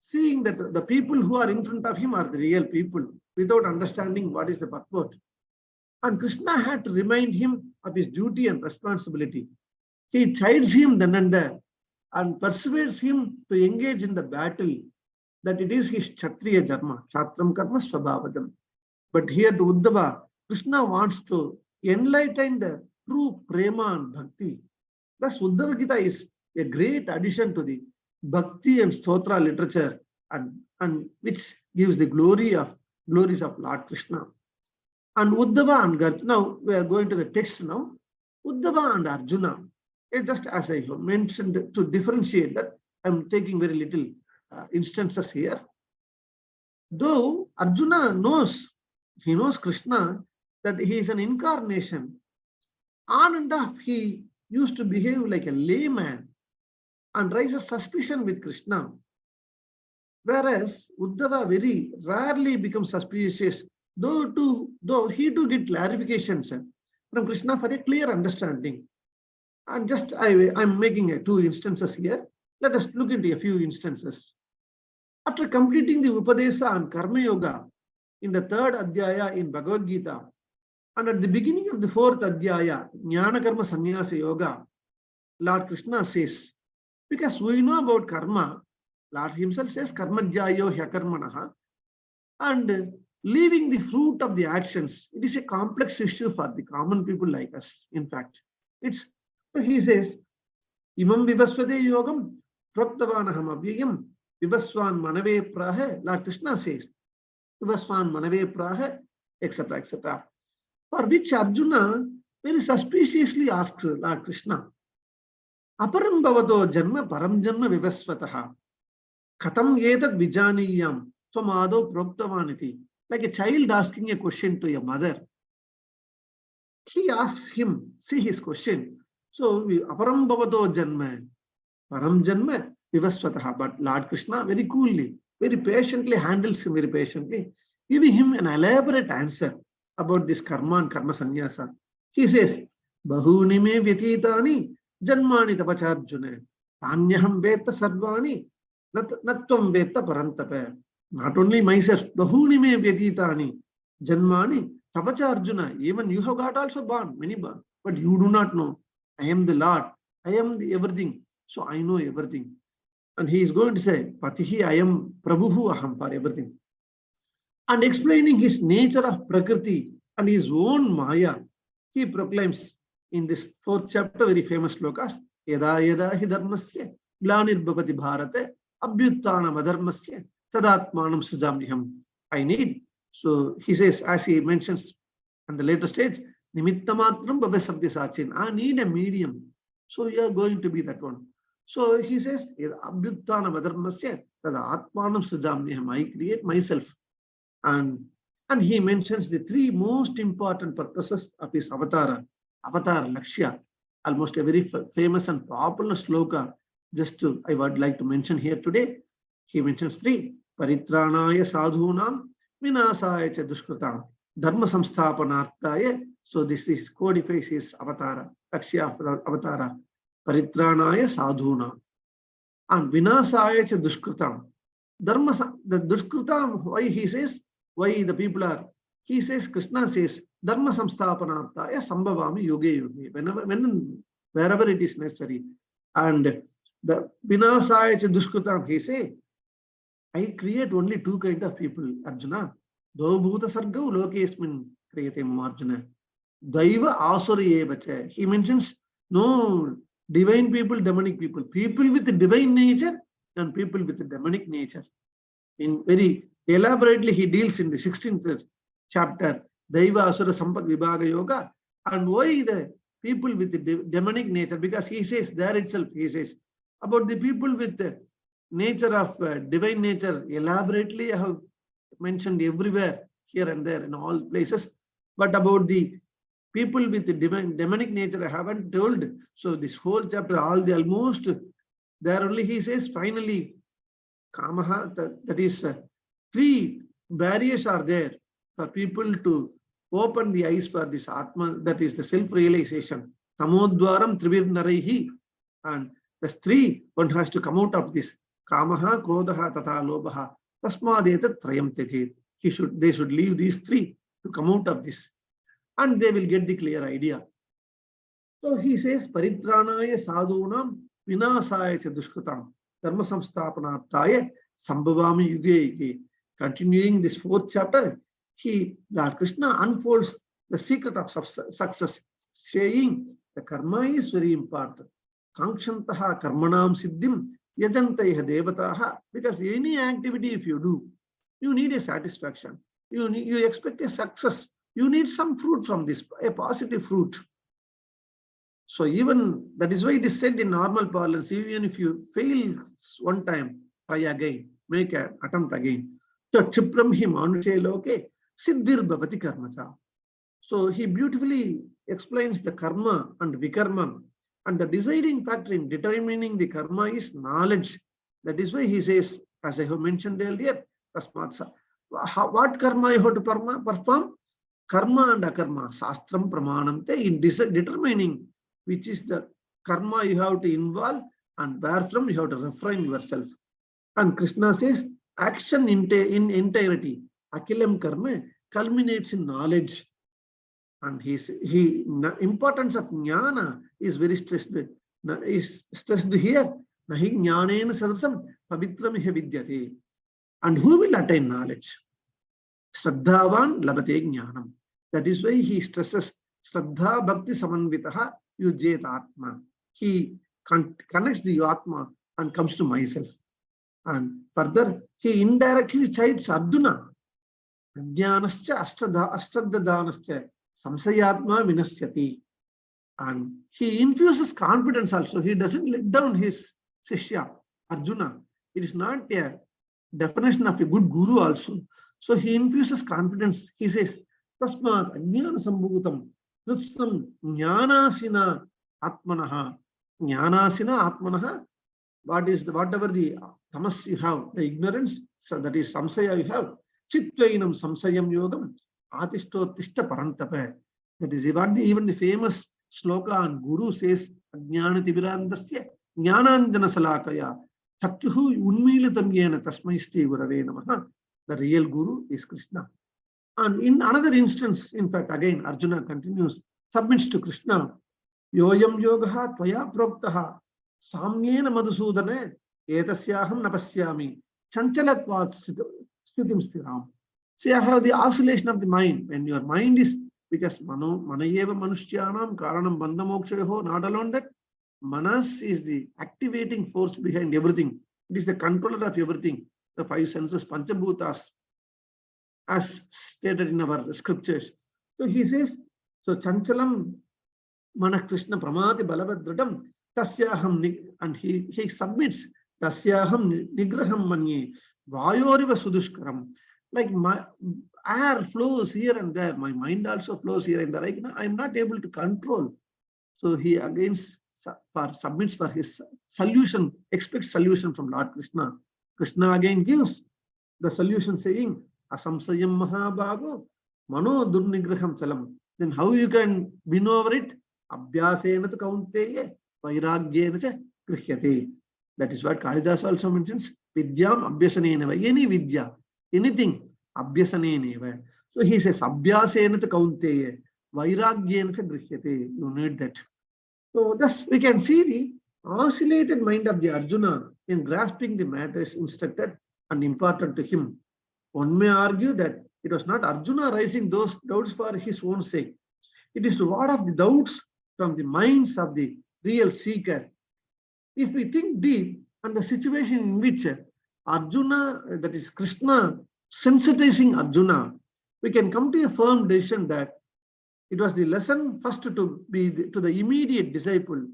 seeing that the people who are in front of him are the real people, without understanding what is the purport. And Krishna had to remind him of his duty and responsibility. He chides him then and there and persuades him to engage in the battle, that it is his Kshatriya Dharma, Kshatram Karma Swabhavajam. But here to Uddhava, Krishna wants to enlighten the true prema and bhakti. Thus, Uddhava Gita is a great addition to the bhakti and stotra literature, and which gives the glories of Lord Krishna. And Uddhava and Arjuna, now we are going to the text now. Uddhava and Arjuna, just as I mentioned, to differentiate that, I'm taking very little instances here. Though Arjuna knows Krishna, that he is an incarnation, on and off he used to behave like a layman and raises suspicion with Krishna. Whereas Uddhava very rarely becomes suspicious, though he too get clarifications from Krishna for a clear understanding. And just I'm making two instances here. Let us look into a few instances. After completing the Upadesa and Karma Yoga in the 3rd Adhyaya in Bhagavad Gita, and at the beginning of the 4th Adhyaya, Jnana Karma Sannyasa Yoga, Lord Krishna says, because we know about karma, Lord himself says, Karmajyayo Hyakarmanaha, and leaving the fruit of the actions, it is a complex issue for the common people like us. In fact, he says, Imam Vivasvade Yogam Praptavanaham Avyayam Vivaswan Manave Prahe. Lord Krishna says, Vivaswan Manave Prahe, etc., etc. For which Arjuna very suspiciously asks Lord Krishna, Aparam Bhavato Janma Param Janma Vivasvataha Katam Yetat Vijaniyam Swamado Proktavaniti. Like a child asking a question to a mother. He asks him, see his question. So, Aparam Bhavato Janma, Param Janma Vivasvataha. But Lord Krishna very coolly, very patiently handles him very patiently, giving him an elaborate answer about this karma and karma sannyasa. He says, Bahuni me vyatitani janmani tapacharjuna tanyaham veta sarvani natvam veta parantape. Not only myself, Bahuni me vyatitani janmani tapacharjuna. Even you have got also born, many born, but you do not know. I am the Lord. I am the everything. So I know everything. And he is going to say, Patihi, I am Prabhuhu Aham, for everything. And explaining his nature of Prakriti and his own Maya, he proclaims in this 4th chapter very famous slokas, Yada Yada Hi Dharmasya Glanirbhavati Bharate Abhyuttanam Adharmasya Tadatmanam Sujamniham. I need. So he says, as he mentions on the later stage, Nimittamatram Bhavasabhya Sachin. I need a medium. So you are going to be that one. So he says, Abhyuttanam Adharmasya Tadatmanam Sujamniham. I create myself. And he mentions the three most important purposes of his avatar Lakshya, almost a very famous and popular sloka. I would like to mention here today. He mentions three: Paritranaya Sadhunam, Vinasaya cha Dushkritam, Dharma Samsthapanarthaya. So this is codifies his avatar, Lakshya avatara, Paritranaya Sadhunam, and Vinasaya cha Dushkritam. The Dushkritam, why he says, why the people are, he says, Krishna says, Dharma Samsthapanarthaya Sambhavami Yoge. Wherever it is necessary. And the Vinasaya cha Dushkritam, he say, I create only two kind of people, Arjuna. Dvabhuta sargau lokesmin kriyate Arjuna. Daiva asuri evacha. He mentions no divine people, demonic people. People with the divine nature and people with the demonic nature. In very elaborately, he deals in the 16th chapter, Daiva Asura Sampat Vibhaga Yoga, and why the people with the demonic nature, because he says there itself, he says about the people with the nature of divine nature, elaborately I have mentioned everywhere, here and there, in all places, but about the people with the demonic nature, I haven't told. So this whole chapter, all the almost, there only he says, finally, Kamaha, that is, three barriers are there for people to open the eyes for this Atma, that is the self-realization. Tamodwaram Trivir Naraihi. And there's three, one has to come out of this. Kamaha, Krodaha, Tata, Lobaha. Tasmadeta Trayam Tejit. They should leave these three to come out of this. And they will get the clear idea. So he says, Paritranaya Sadhunam Vinasaya Dushkritam Dharma Samsthapanarthaya Sambhavami Yuge Yuge. Continuing this fourth chapter, Lord Krishna unfolds the secret of success, saying the karma is very important. Kankshantaha karmanam siddhim yajantaiha devataha. Because any activity if you do, you need a satisfaction. You expect a success. You need some fruit from this, a positive fruit. So even that is why it is said in normal parlance, even if you fail one time, try again, make an attempt again. So Chipram hi manushe loke siddhir bhavati karmacha. So he beautifully explains the karma and vikarma, and the deciding factor in determining the karma is knowledge. That is why he says, as I have mentioned earlier, what karma you have to perform? Karma and akarma, sastram pramanam te, in determining which is the karma you have to involve and where from you have to refrain yourself. And Krishna says, action in entirety, akilam karma, culminates in knowledge. And importance of jnana is very stressed. Is stressed here. Nahi jnanena sadasam pavitram iha vidyate. And who will attain knowledge? Shraddhavan labate jnanam. That is why he stresses Shraddha Bhakti Samanvitaha Yujet Atma. He connects the Atma and comes to myself. And further, he indirectly chides Arjuna. Jnanascha Ashtaddanascha Samsayatma Vinasyati. And he infuses confidence also. He doesn't let down his Sishya, Arjuna. It is not a definition of a good guru also. So he infuses confidence. He says, Tasmat Ajnana Sambhutam Nutsam Jnanasina Atmanaha. Jnanasina Atmanaha. Whatever the tamas you have, the ignorance, so that is samsaya you have. Chitvainam samsayam yogam atishto tishta parantapa. That is even the famous sloka on Guru says, Ajnana Tivirandasya Jnananjana Salakaya Chakchuhu Unmilitam Yena Tasmai Sti Gurave Namaha. The real Guru is Krishna. And in another instance, in fact, again, Arjuna continues, submits to Krishna. Yoyam yogaha tvaya proktaha samyena madhusudane etasyaham napasyami chanchalatvat sthitim sthiram. See, I have the oscillation of the mind. When your mind is, because manayeva manushyanam karanam bandhamokshayoho, not alone that, Manas is the activating force behind everything. It is the controller of everything. The five senses, Panchabhutas, as stated in our scriptures. So he says, so Chanchalam Manah Krishna Pramati Balavadradam Tasyaham, and he submits Tasyaham Nigraham Manye Vayoriva Sudushkaram. Like my air flows here and there, my mind also flows here and there. I'm not able to control. So he again submits for his solution, expects solution from Lord Krishna. Krishna again gives the solution saying, Asamsayam Mahabhago, Mano Durnigraham Chalam. Then how you can win over it? Abhyasena tu kaunteye, vairagyena cha krishyate. That is what Kalidas also mentions. Vidyam abhyasaneneva. Any vidya, anything, abhyasaneneva. So he says, Abhyasena tu kaunteye, vairagyena cha krishyate. You need that. So thus we can see the oscillated mind of the Arjuna in grasping the matters instructed and imparted to him. One may argue that it was not Arjuna raising those doubts for his own sake. It is to ward off the doubts from the minds of the real seeker. If we think deep on the situation in which Arjuna, that is Krishna, sensitizing Arjuna, we can come to a firm decision that it was the lesson first to be to the immediate disciple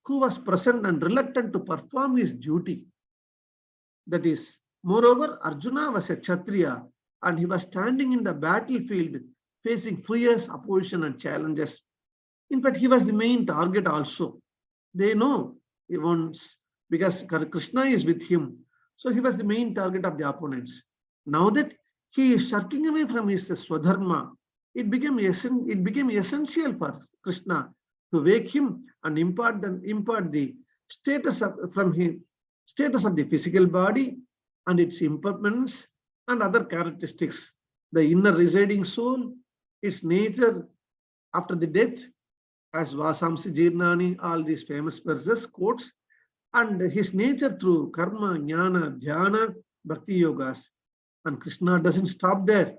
who was present and reluctant to perform his duty. That is, moreover, Arjuna was a Kshatriya and he was standing in the battlefield facing fierce opposition and challenges. In fact, he was the main target also. They know he wants, because Krishna is with him. So he was the main target of the opponents. Now that he is shirking away from his Swadharma, it became essential for Krishna to wake him and impart the status of the physical body and its impermanence and other characteristics, the inner residing soul, its nature after the death, as Vasamsi Jirnani, all these famous verses, quotes, and his nature through karma, jnana, dhyana, bhakti yogas. And Krishna doesn't stop there.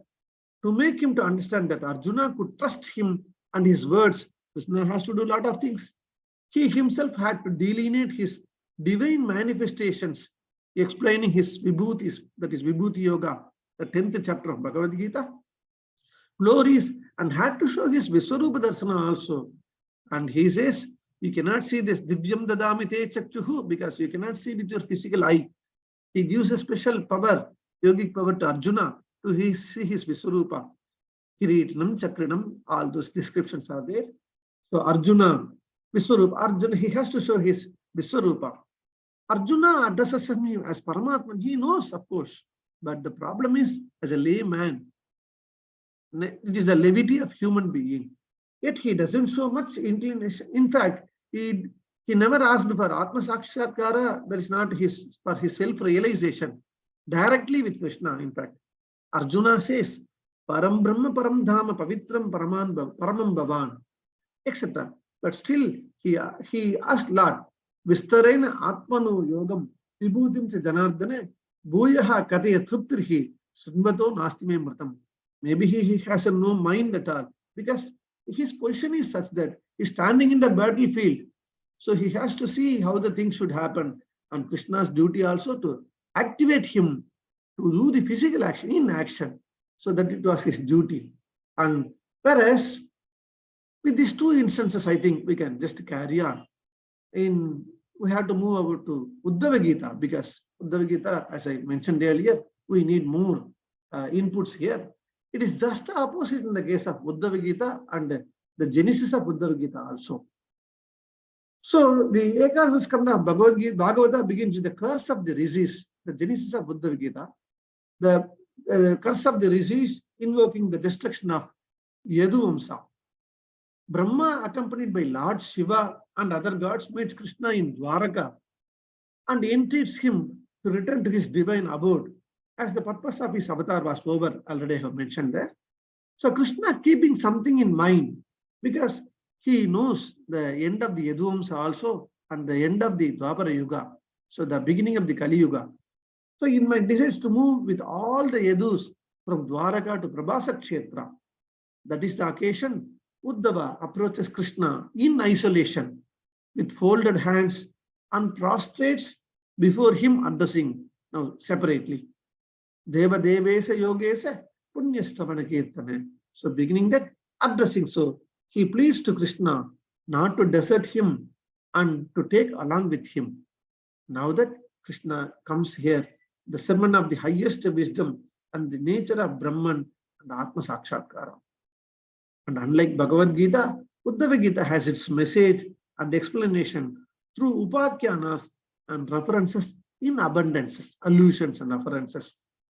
To make him to understand that Arjuna could trust him and his words, Krishna has to do a lot of things. He himself had to delineate his divine manifestations, explaining his vibhutis, that is Vibhuti Yoga, the 10th chapter of Bhagavad Gita, glories, and had to show his Viswarupa Darsana also. And he says, you cannot see this Divyam Dadamite Chakchuhu because you cannot see with your physical eye. He gives a special power, yogic power to Arjuna to see his Viswarupa. Kiritanam, Chakrinam, all those descriptions are there. So Arjuna, Viswarupa, Arjuna, he has to show his Viswarupa. Arjuna addresses him as Paramatman. He knows, of course, but the problem is, as a layman, it is the levity of human being. Yet he doesn't show much inclination. In fact, he never asked for Atma Sakshatkara, that is not for his self-realization, directly with Krishna, in fact. Arjuna says, Param Brahma Param Dhama Pavitram Paramam Bhavan, etc. But still, he asked Lord, Vistarena Atmanu Yogam Vibhutim se Janardane Bhuyaha Kataya Truptirhi Srinvato Nastime Mritam. Maybe he has no mind at all because his position is such that he's standing in the battlefield. So he has to see how the things should happen. And Krishna's duty also to activate him to do the physical action in action. So that it was his duty. And whereas with these two instances, I think we can just carry on. We have to move over to Uddhava Gita because Uddhava Gita, as I mentioned earlier, we need more inputs here. It is just opposite in the case of Uddhava Gita and the genesis of Uddhava Gita also. So the Ekadasa Skanda of Bhagavata begins with the curse of the rishis, the genesis of Uddhava Gita. The curse of the rishis invoking the destruction of Yaduvamsa. Brahma, accompanied by Lord Shiva and other gods, meets Krishna in Dwaraka and entreats him to return to his divine abode, as the purpose of his avatar was over, already I have mentioned there. So Krishna keeping something in mind, because he knows the end of the Yaduvamsa also and the end of the Dwapara Yuga, so the beginning of the Kali Yuga. So in my decides to move with all the Yadus from Dwaraka to Prabhasa Kshetra. That is the occasion Uddhava approaches Krishna in isolation with folded hands and prostrates before him, addressing now separately. Deva Devesa Yogesa Punyastavana Kirtana. So beginning that, addressing. So he pleads to Krishna not to desert him and to take along with him. Now that Krishna comes here, the sermon of the highest wisdom and the nature of Brahman and Atma Sakshatkara. And unlike Bhagavad Gita, Uddhava Gita has its message and explanation through upakyanas and references in abundances, allusions and references.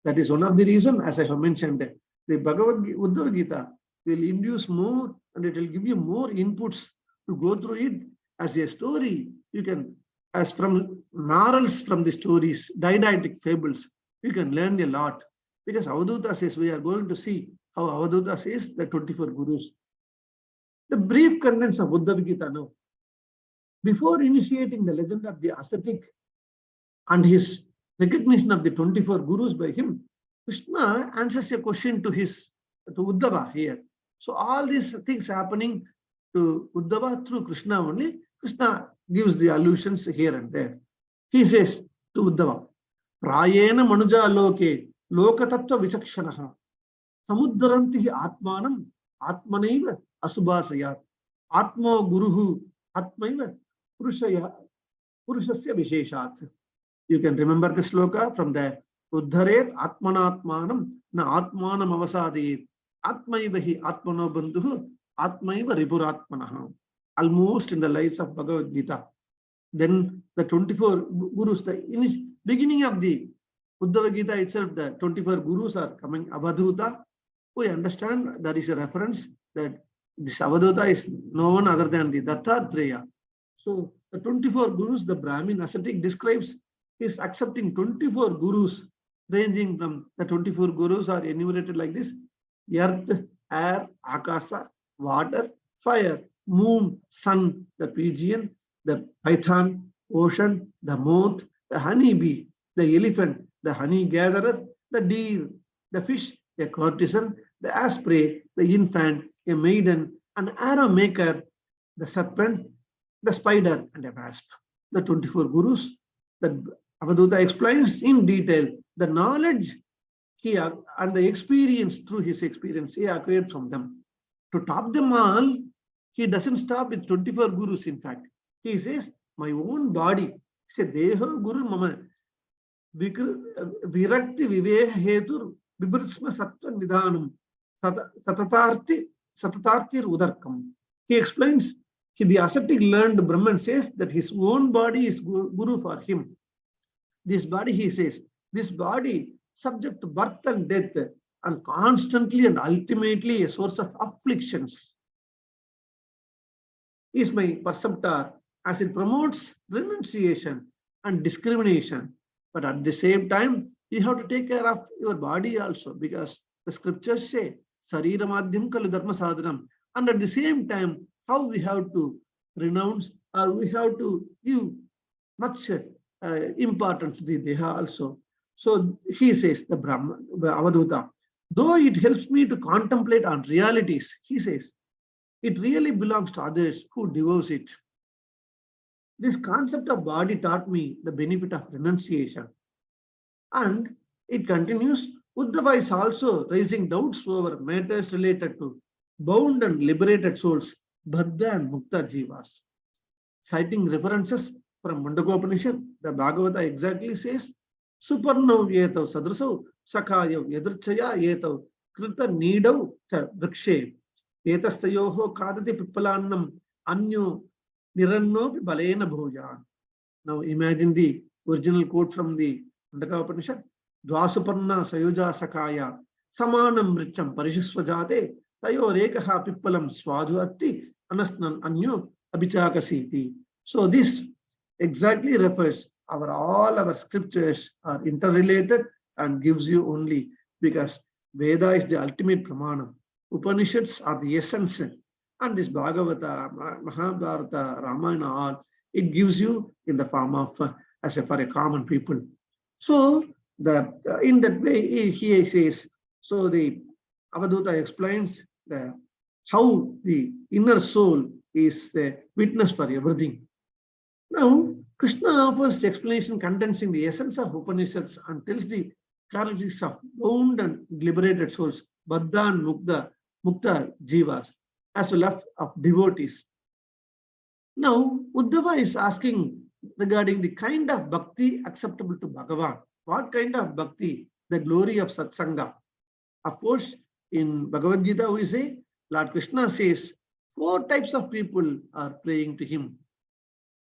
That is one of the reasons, as I have mentioned, the Uddhava Gita will induce more and it will give you more inputs to go through it as a story. You can, as from morals from the stories, didactic fables, you can learn a lot. Because Avadhuta says, we are going to see how Avadhuta says the 24 Gurus. The brief contents of Uddhava Gita now. Before initiating the legend of the ascetic and his recognition of the 24 Gurus by him, Krishna answers a question to Uddhava here. So all these things happening to Uddhava through Krishna only, Krishna gives the allusions here and there. He says to Uddhava, Prayena Manuja Loke Lokatattva Vichakshanaha Samuddarantihi Atmanam Atmanaiva Asubhasayat Atma Guruhu Atmaiva Purushasya Visheshat. You can remember the sloka from there. Uddharet Atmanatmanam Na Atmanam Avasadiyet Atmaivahi Atmano Bandhuhu Atmaiva Ripuratmanaha. Almost in the lights of Bhagavad Gita. Then the 24 Gurus, the beginning of the Uddhava Gita itself, the 24 Gurus are coming. Avadhuta, we understand there is a reference that this Avadhuta is no one other than the Dattatreya. So the 24 Gurus, the Brahmin ascetic describes is accepting 24 Gurus, ranging from the 24 Gurus are enumerated like this: earth, air, akasa, water, fire, moon, sun, the pigeon, the python, ocean, the moth, the honeybee, the elephant, the honey gatherer, the deer, the fish, a courtesan, the asprey, the infant, a maiden, an arrow maker, the serpent, the spider, and a wasp. The 24 Gurus that Avadhuta explains in detail the knowledge here and the experience through his experience he acquired from them. To top them all, he doesn't stop with 24 Gurus, in fact. He says, my own body. He said, Deho Guru Mama Virakti Viveha Hetur Bibritsma Sattva Nidhanam Satatartir Udarkam. He explains, the ascetic learned Brahman says that his own body is Guru for him. This body, he says, this body subject to birth and death and constantly and ultimately a source of afflictions, is my perceptor as it promotes renunciation and discrimination. But at the same time, you have to take care of your body also, because the scriptures say, Sarira Madhyam Kalu Dharma Sadhanam. And at the same time, how we have to renounce or we have to give much importance to the Deha also. So he says, the Brahman, Avadhuta, though it helps me to contemplate on realities, he says, it really belongs to others who divorce it. This concept of body taught me the benefit of renunciation. And it continues, Uddhava is also raising doubts over matters related to bound and liberated souls, Bhaddha and Mukta Jivas. Citing references from Mundakopanishad, the Bhagavata exactly says, Suparno yetav sadrasav sakhayav yadrchaya yetav krita needav cha vrikshe etastayoho kadati pippalannam anyo niranno balena bhujan. Now imagine the original quote from the Mundakopanishad. Dvasuparna sayoja sakaya samanam richam parishasvajate tayo rekaha pippalam swadu atti anasnan anyo abhichakasiti. So this exactly refers all our scriptures are interrelated and gives you only, because Veda is the ultimate pramanam. Upanishads are the essence, and this Bhagavata, Mahabharata, Ramayana, all it gives you in the form of as for a common people. So in that way he says, so the Avadhuta explains how the inner soul is the witness for everything. Now, Krishna offers explanation condensing the essence of Upanishads and tells the characteristics of bound and liberated souls, Baddha and Mukta Jivas, as well as of devotees. Now, Uddhava is asking regarding the kind of bhakti acceptable to Bhagavan. What kind of bhakti? The glory of Satsanga. Of course, in Bhagavad Gita, we say, Lord Krishna says, 4 types of people are praying to him.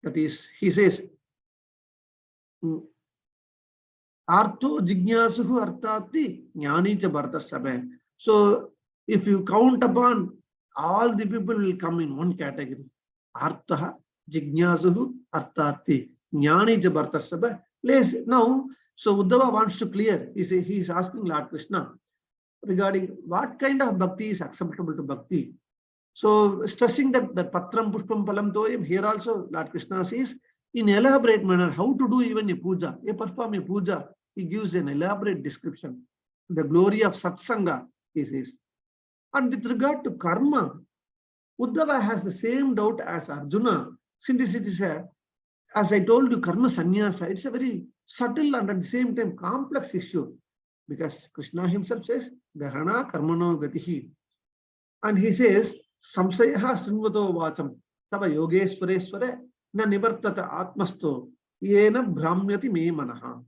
That is, he says, Artho Jignasuhu Artati Jnani cha Bharata Sabha. So, if you count upon, all the people will come in one category. Artha Jignasuhu Artati Jnani cha Bharata Sabha. Now, so Uddhava wants to clear. He is asking Lord Krishna regarding what kind of bhakti is acceptable to bhakti. So stressing that patram pushpam palam toyam, here also Lord Krishna says in elaborate manner how to do even a puja, perform a puja. He gives an elaborate description. The glory of satsanga, he says. And with regard to karma, Uddhava has the same doubt as Arjuna. Since it is as I told you, karma sannyasa, it's a very subtle and at the same time complex issue. Because Krishna himself says, Gahana karmano gatihi. And he says, Samsayaha srinvato vacham, tava yogeswaresware, na nivartata atmasto, yena brahmyati me manaha.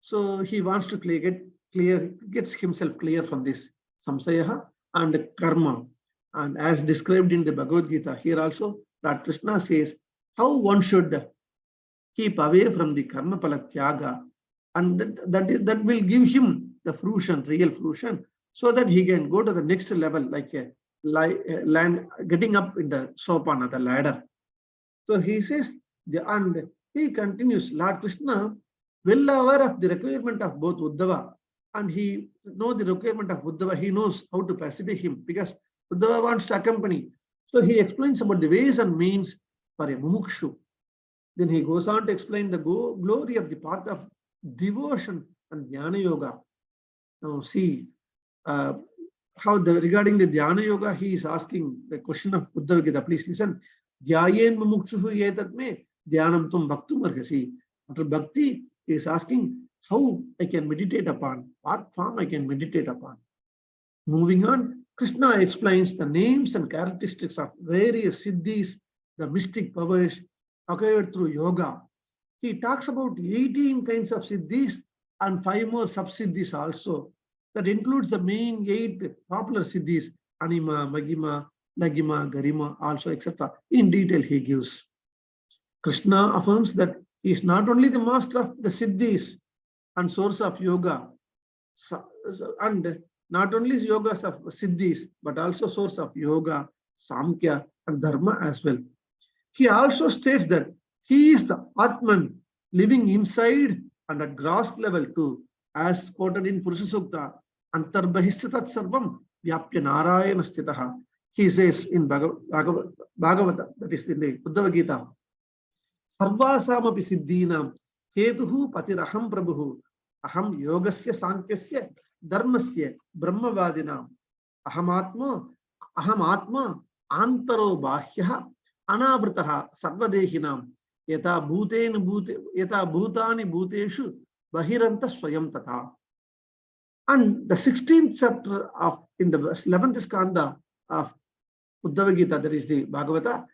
So he wants to gets himself clear from this Samsayaha and karma. And as described in the Bhagavad Gita, here also, Lord Krishna says how one should keep away from the karma pala tyaga, and that will give him the fruition, real fruition, so that he can go to the next level, like a land, getting up in the sopana, the ladder. So he says, and he continues, Lord Krishna, well aware of the requirement of both Uddhava, and he knows the requirement of Uddhava, he knows how to pacify him, because Uddhava wants to accompany. So he explains about the ways and means for a mumukshu. Then he goes on to explain the glory of the path of devotion and dhyana yoga. Now see regarding the dhyana yoga, he is asking the question of Uddhava Gita. Please listen. Dhyayen mumukshuhu yetat me dhyanam tum bhaktum arhasi. After bhakti, he is asking how I can meditate upon, what form I can meditate upon. Moving on, Krishna explains the names and characteristics of various siddhis, the mystic powers acquired through yoga. He talks about 18 kinds of siddhis and 5 more sub-siddhis also. That includes the main 8 popular siddhis, anima, magima, lagima, garima, also, etc. In detail, he gives. Krishna affirms that he is not only the master of the siddhis and source of yoga, and not only yogas of siddhis, but also source of yoga, samkhya, and dharma as well. He also states that he is the Atman living inside and at gross level too, as quoted in Purusha Sukta, Antarbahishyatat sarvam vyapya narayana sthitaha. He says in Bhagavata, that is in the Uddhava Gita, Sarvasamapi siddhinam hetuhu patiraham prabhuhu aham yogasya sankyasya dharmasya brahmavadinam aham atma antaro bahyaha anavritaha sarvadehinam yata bhutani bhuteshu bahiranta swayam tatha. And the 16th chapter in the 11th skanda of Uddhava Gita, that is the Bhagavata,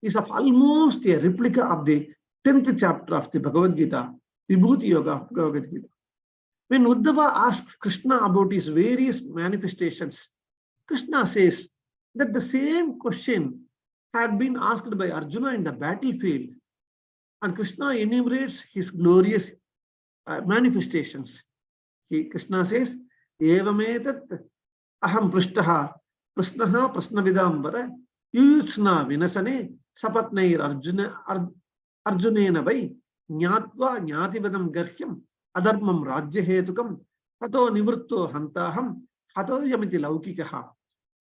is of almost a replica of the 10th chapter of the Bhagavad Gita, Vibhuti Yoga of Bhagavad Gita. When Uddhava asks Krishna about his various manifestations, Krishna says that the same question had been asked by Arjuna in the battlefield, and Krishna enumerates his glorious manifestations. Krishna says, Evametat aham prishtaha prasnaha prasnavidambara yuyutsna vinasane sapatnair arjunena vai nyatva nyativedam garhyam adharmam rajyahetukam hato nivritto hantaham hato yamiti laukikaha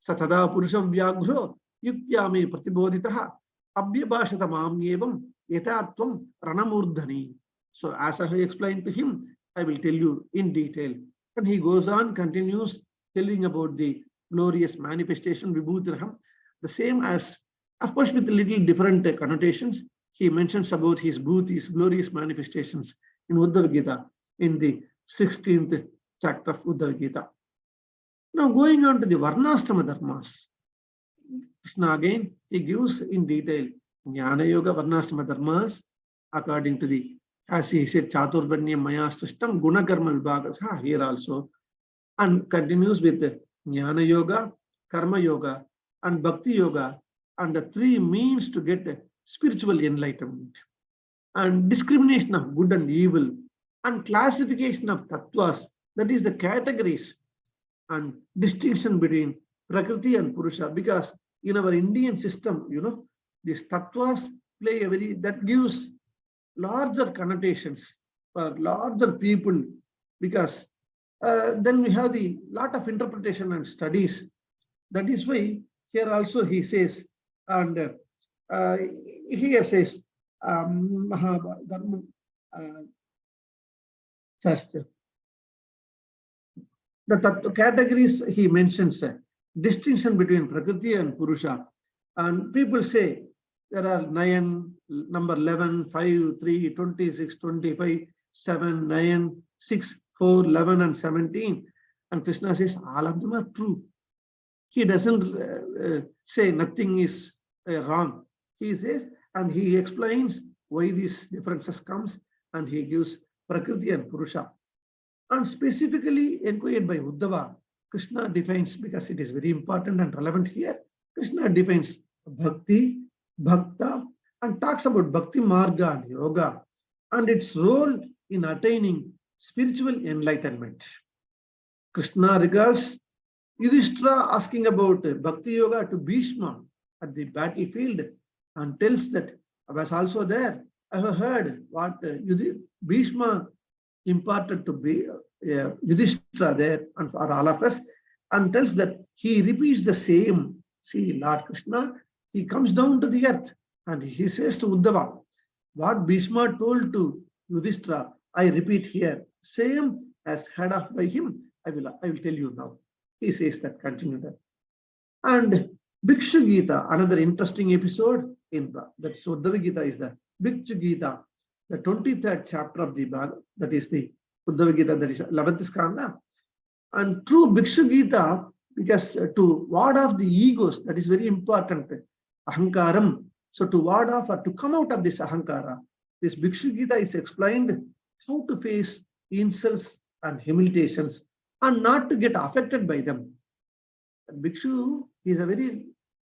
satada purusham vyagro yukyame pratiboditaha abhyabhashata mamyevam yatatvam ranamurdhani. So as I have explained to him, I will tell you in detail. And he goes on, continues telling about the glorious manifestation, Vibhutiraham, the same as, of course, with little different connotations. he mentions about his bhutis, glorious manifestations in Uddhava Gita, in the 16th chapter of Uddhava Gita. Now going on to the Varnashrama Dharmas, Krishna again, he gives in detail Jnana Yoga Varnashrama Dharmas according to the, as he said, Chaturvanya Maya Srishtam Guna Karma Vibhagas, here also, and continues with the Jnana Yoga, Karma Yoga, and Bhakti Yoga, and the three means to get spiritual enlightenment, and discrimination of good and evil, and classification of tattvas, that is the categories, and distinction between Prakriti and Purusha, because in our Indian system, these tattvas play a very, that gives larger connotations for larger people, because then we have the lot of interpretation and studies. That is why here also he says, and here says, the categories he mentions, distinction between Prakriti and Purusha. And people say there are 9, number 11, 5, 3, 26, 25, 7, 9, 6, 4, 11, and 17. And Krishna says all of them are true. He doesn't say nothing is wrong. He says, and he explains why these differences comes, and he gives Prakriti and Purusha. And specifically inquired by Uddhava, Krishna defines, because it is very important and relevant here, Krishna defines Bhakti, Bhakta, and talks about Bhakti Marga and Yoga, and its role in attaining spiritual enlightenment. Krishna regards Yudhishthira asking about Bhakti Yoga to Bhishma at the battlefield, and tells that I was also there. I have heard what Bhishma imparted to Yudhishthira there and for all of us, and tells that he repeats the same. See, Lord Krishna, he comes down to the earth and he says to Uddhava, what Bhishma told to Yudhishthira, I repeat here, same as heard of by him, I will tell you now. He says that, continue that. And Bhikshu Gita, another interesting episode in that's Uddhava Gita, is the Bhikshu Gita, the 23rd chapter of the Bhagavad, that is the Uddhava Gita, that is 11th skanda. And through Bhikshu Gita, because to ward off the egos, that is very important, ahankaram. So to ward off or to come out of this ahankara, this Bhikshu Gita is explained how to face insults and humiliations and not to get affected by them. Bhikshu is a very,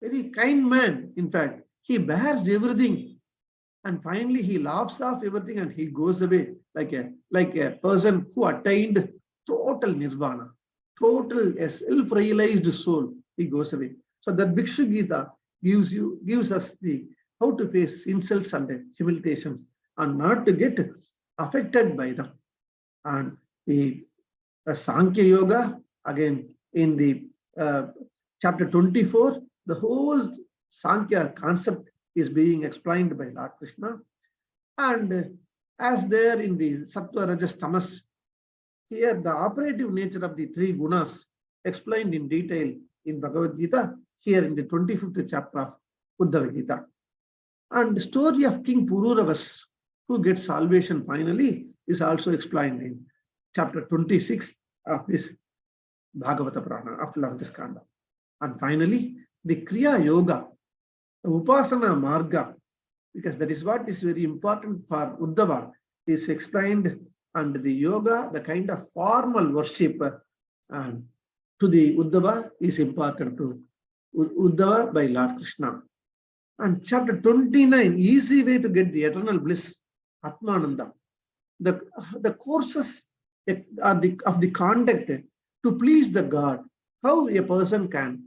very kind man. In fact, he bears everything, and finally he laughs off everything and he goes away like a person who attained total nirvana, total self-realized soul. He goes away. So that Bhikshu Gita gives us the how to face insults and humiliations and not to get affected by them. And the Sankhya Yoga, again in the chapter 24, the whole Sankhya concept is being explained by Lord Krishna. And as there in the Sattva, Rajas, Tamas, here the operative nature of the three gunas explained in detail in Bhagavad Gita, here in the 25th chapter of Uddhava Gita. And the story of King Pururavas, who gets salvation finally, is also explained in chapter 26 of this Bhagavata Purana of 11th skanda. And finally, the Kriya Yoga, the Upasana Marga, because that is what is very important for Uddhava, is explained, and the yoga, the kind of formal worship and to the Uddhava is important to Uddhava by Lord Krishna. And chapter 29, easy way to get the eternal bliss, Atmananda. The courses of the conduct to please the God, how a person can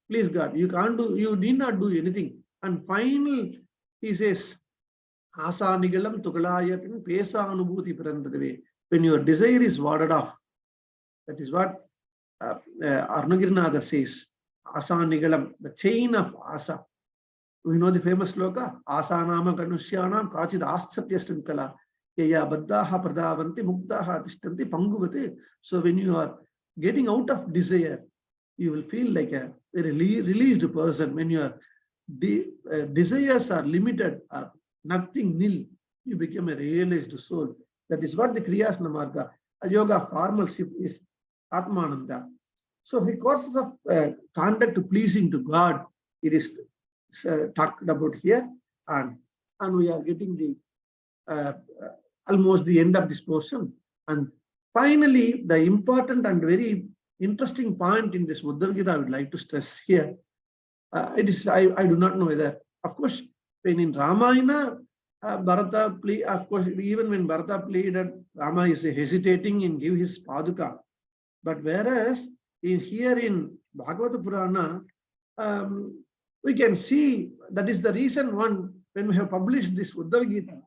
please God. You need not do anything. And final, he says, Asanigalam Tukalayatin Pesa Anubhuti Parandadave. When your desire is warded off, that is what Arnagirinatha says. Asanigalam, the chain of Asa. We know the famous sloka, Asanama Kanushyanam Kachid Astsatyastankala. Yaya Baddaha Pradavanti Muktaha Tishtanti Panguvate. So when you are getting out of desire, you will feel like a very released person when you are desires are limited, are nothing, nil, you become a realized soul. That is what the Kriyasana Marga, a yoga formalship is Atmananda. So the courses of conduct pleasing to God, it is talked about here, and we are getting the almost the end of this portion. And finally, the important and very interesting point in this Uddhava Gita I would like to stress here. It is, I do not know whether, of course, when in Ramayana, Bharata play, of course, even when Bharata pleaded, Rama is hesitating in give his Paduka. But whereas here in Bhagavata Purana, we can see that is the reason one, when we have published this Uddhava Gita,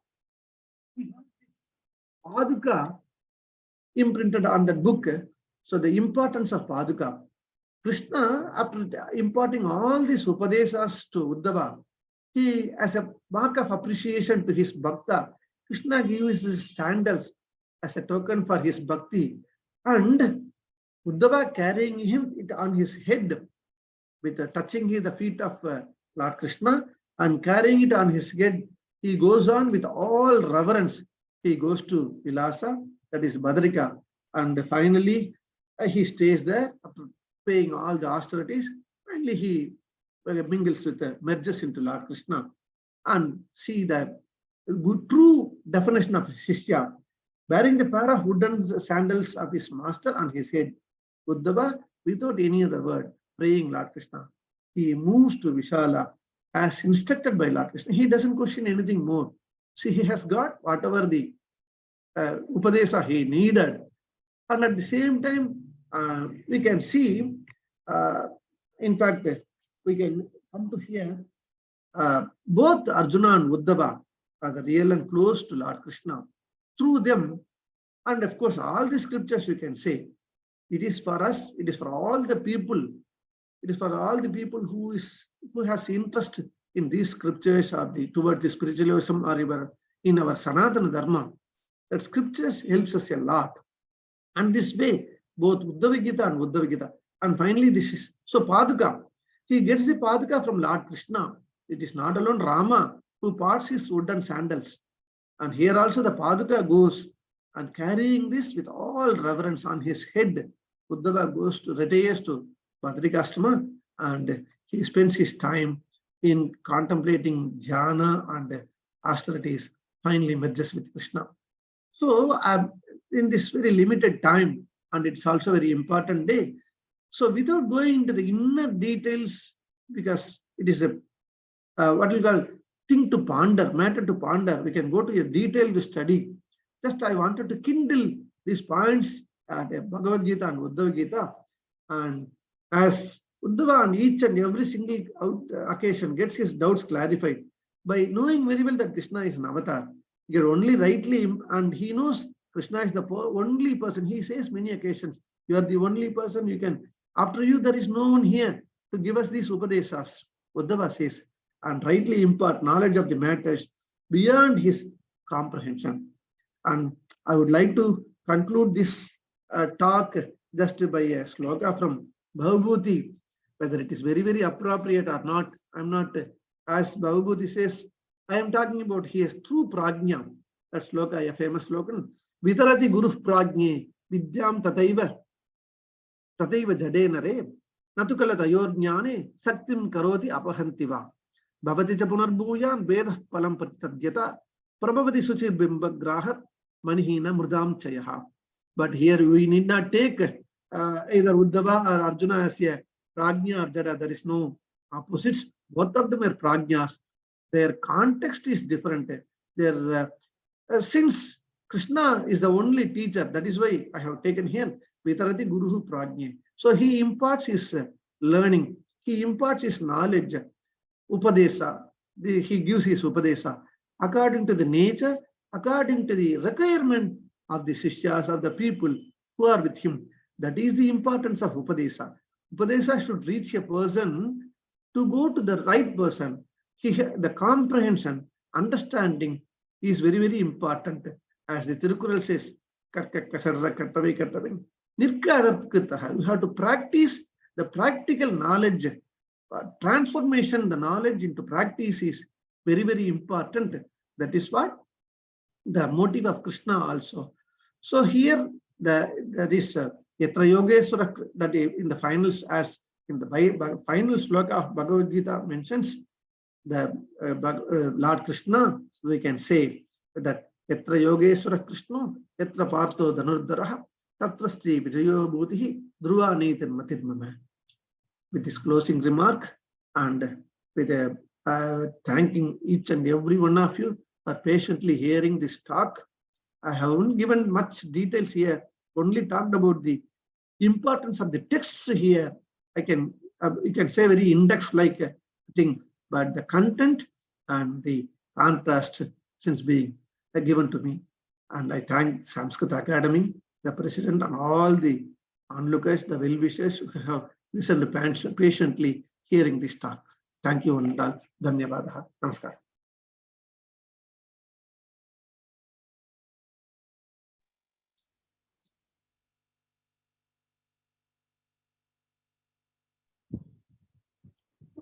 Paduka imprinted on that book. So the importance of Paduka. Krishna, after imparting all these Upadesas to Uddhava, he, as a mark of appreciation to his bhakta, Krishna gives his sandals as a token for his bhakti. And Uddhava carrying him it on his head, with touching the feet of Lord Krishna and carrying it on his head, he goes on with all reverence. He goes to Vilasa, that is Badrika, and finally he stays there after paying all the austerities. Finally, he mingles with, merges into Lord Krishna, and see the true definition of Shishya, wearing the pair of wooden sandals of his master on his head. Uddhava, without any other word, praying Lord Krishna. He moves to Vishala as instructed by Lord Krishna. He doesn't question anything more. See, he has got whatever the Upadesa he needed. And at the same time, we can see, in fact, we can come to here, both Arjuna and Uddhava are the real and close to Lord Krishna. Through them, and of course, all the scriptures we can say, it is for us, it is for all the people, it is for all the people who has interest in these scriptures or towards the spiritualism or in our Sanatana Dharma. That scriptures helps us a lot. And this way, both Uddhava Gita and Uddhava Gita. And finally, this is, so Paduka, he gets the Paduka from Lord Krishna. It is not alone Rama who parts his wooden sandals. And here also the Paduka goes and carrying this with all reverence on his head. Uddhava goes to, retires to Badrikashrama, and he spends his time in contemplating dhyana and austerities, finally merges with Krishna. So in this very limited time, and it's also a very important day. So without going into the inner details, because it is a what we call thing to ponder, matter to ponder, we can go to a detailed study. Just I wanted to kindle these points at Bhagavad Gita and Uddhava Gita. And as Uddhava on each and every single occasion gets his doubts clarified by knowing very well that Krishna is an avatar. You're only rightly, and he knows Krishna is the only person. He says many occasions, you are the only person you can, after you there is no one here to give us these Upadesas. Uddhava says, and rightly impart knowledge of the matters beyond his comprehension. And I would like to conclude this talk just by a sloka from Bhagavad, whether it is very, very appropriate or not. I'm not, as Bhagavad says, I am talking about his true prajna. That sloka, a famous slogan. Vitarati guru prajne vidyam tataiva jadena re natukala tayor jnane saktim karoti apahantiva bhavati cha punarbhuyan veda palam pratitadyata prabhavati suchir bimba grahar manihina murdam chayaha. But here we need not take either Uddhava or Arjuna as a prajna or jada. There is no opposites. Both of them are prajnas. Their context is different. Their since Krishna is the only teacher, that is why I have taken here Vitarati Guruhu Prajna. So he imparts his learning, he imparts his knowledge, Upadesa. He gives his Upadesa according to the nature, according to the requirement of the Sishyas, of the people who are with him. That is the importance of Upadesa. Upadesa should reach a person to go to the right person. The comprehension, understanding is very, very important. As the Tirukural says, you have to practice the practical knowledge transformation, the knowledge into practice is very, very important. That is what the motive of Krishna also. So here there is Yatra Yogeshwara, that in the finals, as in the final sloka of Bhagavad Gita mentions the Lord Krishna, we can say that Yatra Yogeshwara Krishna, Yatra Partho Dhanurdharaha, Tatra Sri Vijayo Bhutihi, Dhruva Nitin Matirmama. With this closing remark and with thanking each and every one of you for patiently hearing this talk. I haven't given much details here, only talked about the importance of the texts here. I can you can say very index-like thing, but the content and the contrast since being given to me. And I thank Sanskrit Academy, the president, and all the onlookers, the well-wishers who have listened patiently hearing this talk. Thank you and Dhanyavadaha. Namaskar.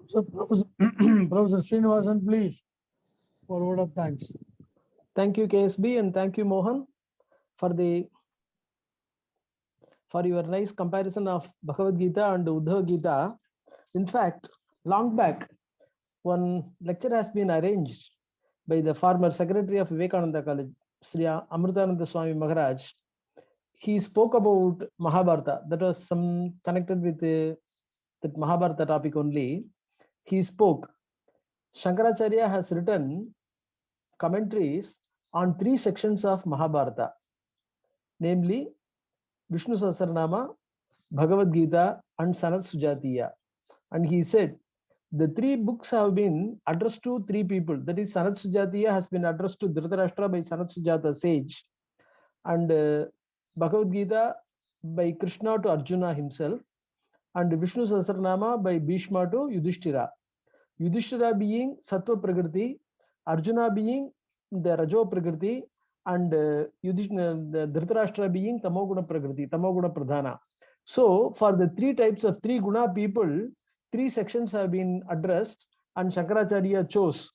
So, Professor, Professor Srinivasan, please, for a word of thanks. Thank you, KSB, and thank you, Mohan, for your nice comparison of Bhagavad Gita and Uddhava Gita. In fact, long back, one lecture has been arranged by the former secretary of Vivekananda College, Sri Amritananda Swami Maharaj. He spoke about Mahabharata. That was some connected with that Mahabharata topic only. He spoke. Shankaracharya has written commentaries on 3 sections of Mahabharata, namely Vishnu Sahasranama, Bhagavad Gita, and Sanat Sujatiya. And he said the 3 books have been addressed to 3 people. That is, Sanat Sujatiya has been addressed to Dhritarashtra by Sanat Sujata sage, and Bhagavad Gita by Krishna to Arjuna himself, and Vishnu Sahasranama by Bhishma to Yudhishthira. Yudhishthira being Sattva Prakriti, Arjuna being the Rajo Prakriti, and the Dhritarashtra being Tamoguna Prakriti, Tamoguna Pradhana. So for the 3 types of 3 guna people, 3 sections have been addressed, and Shankaracharya chose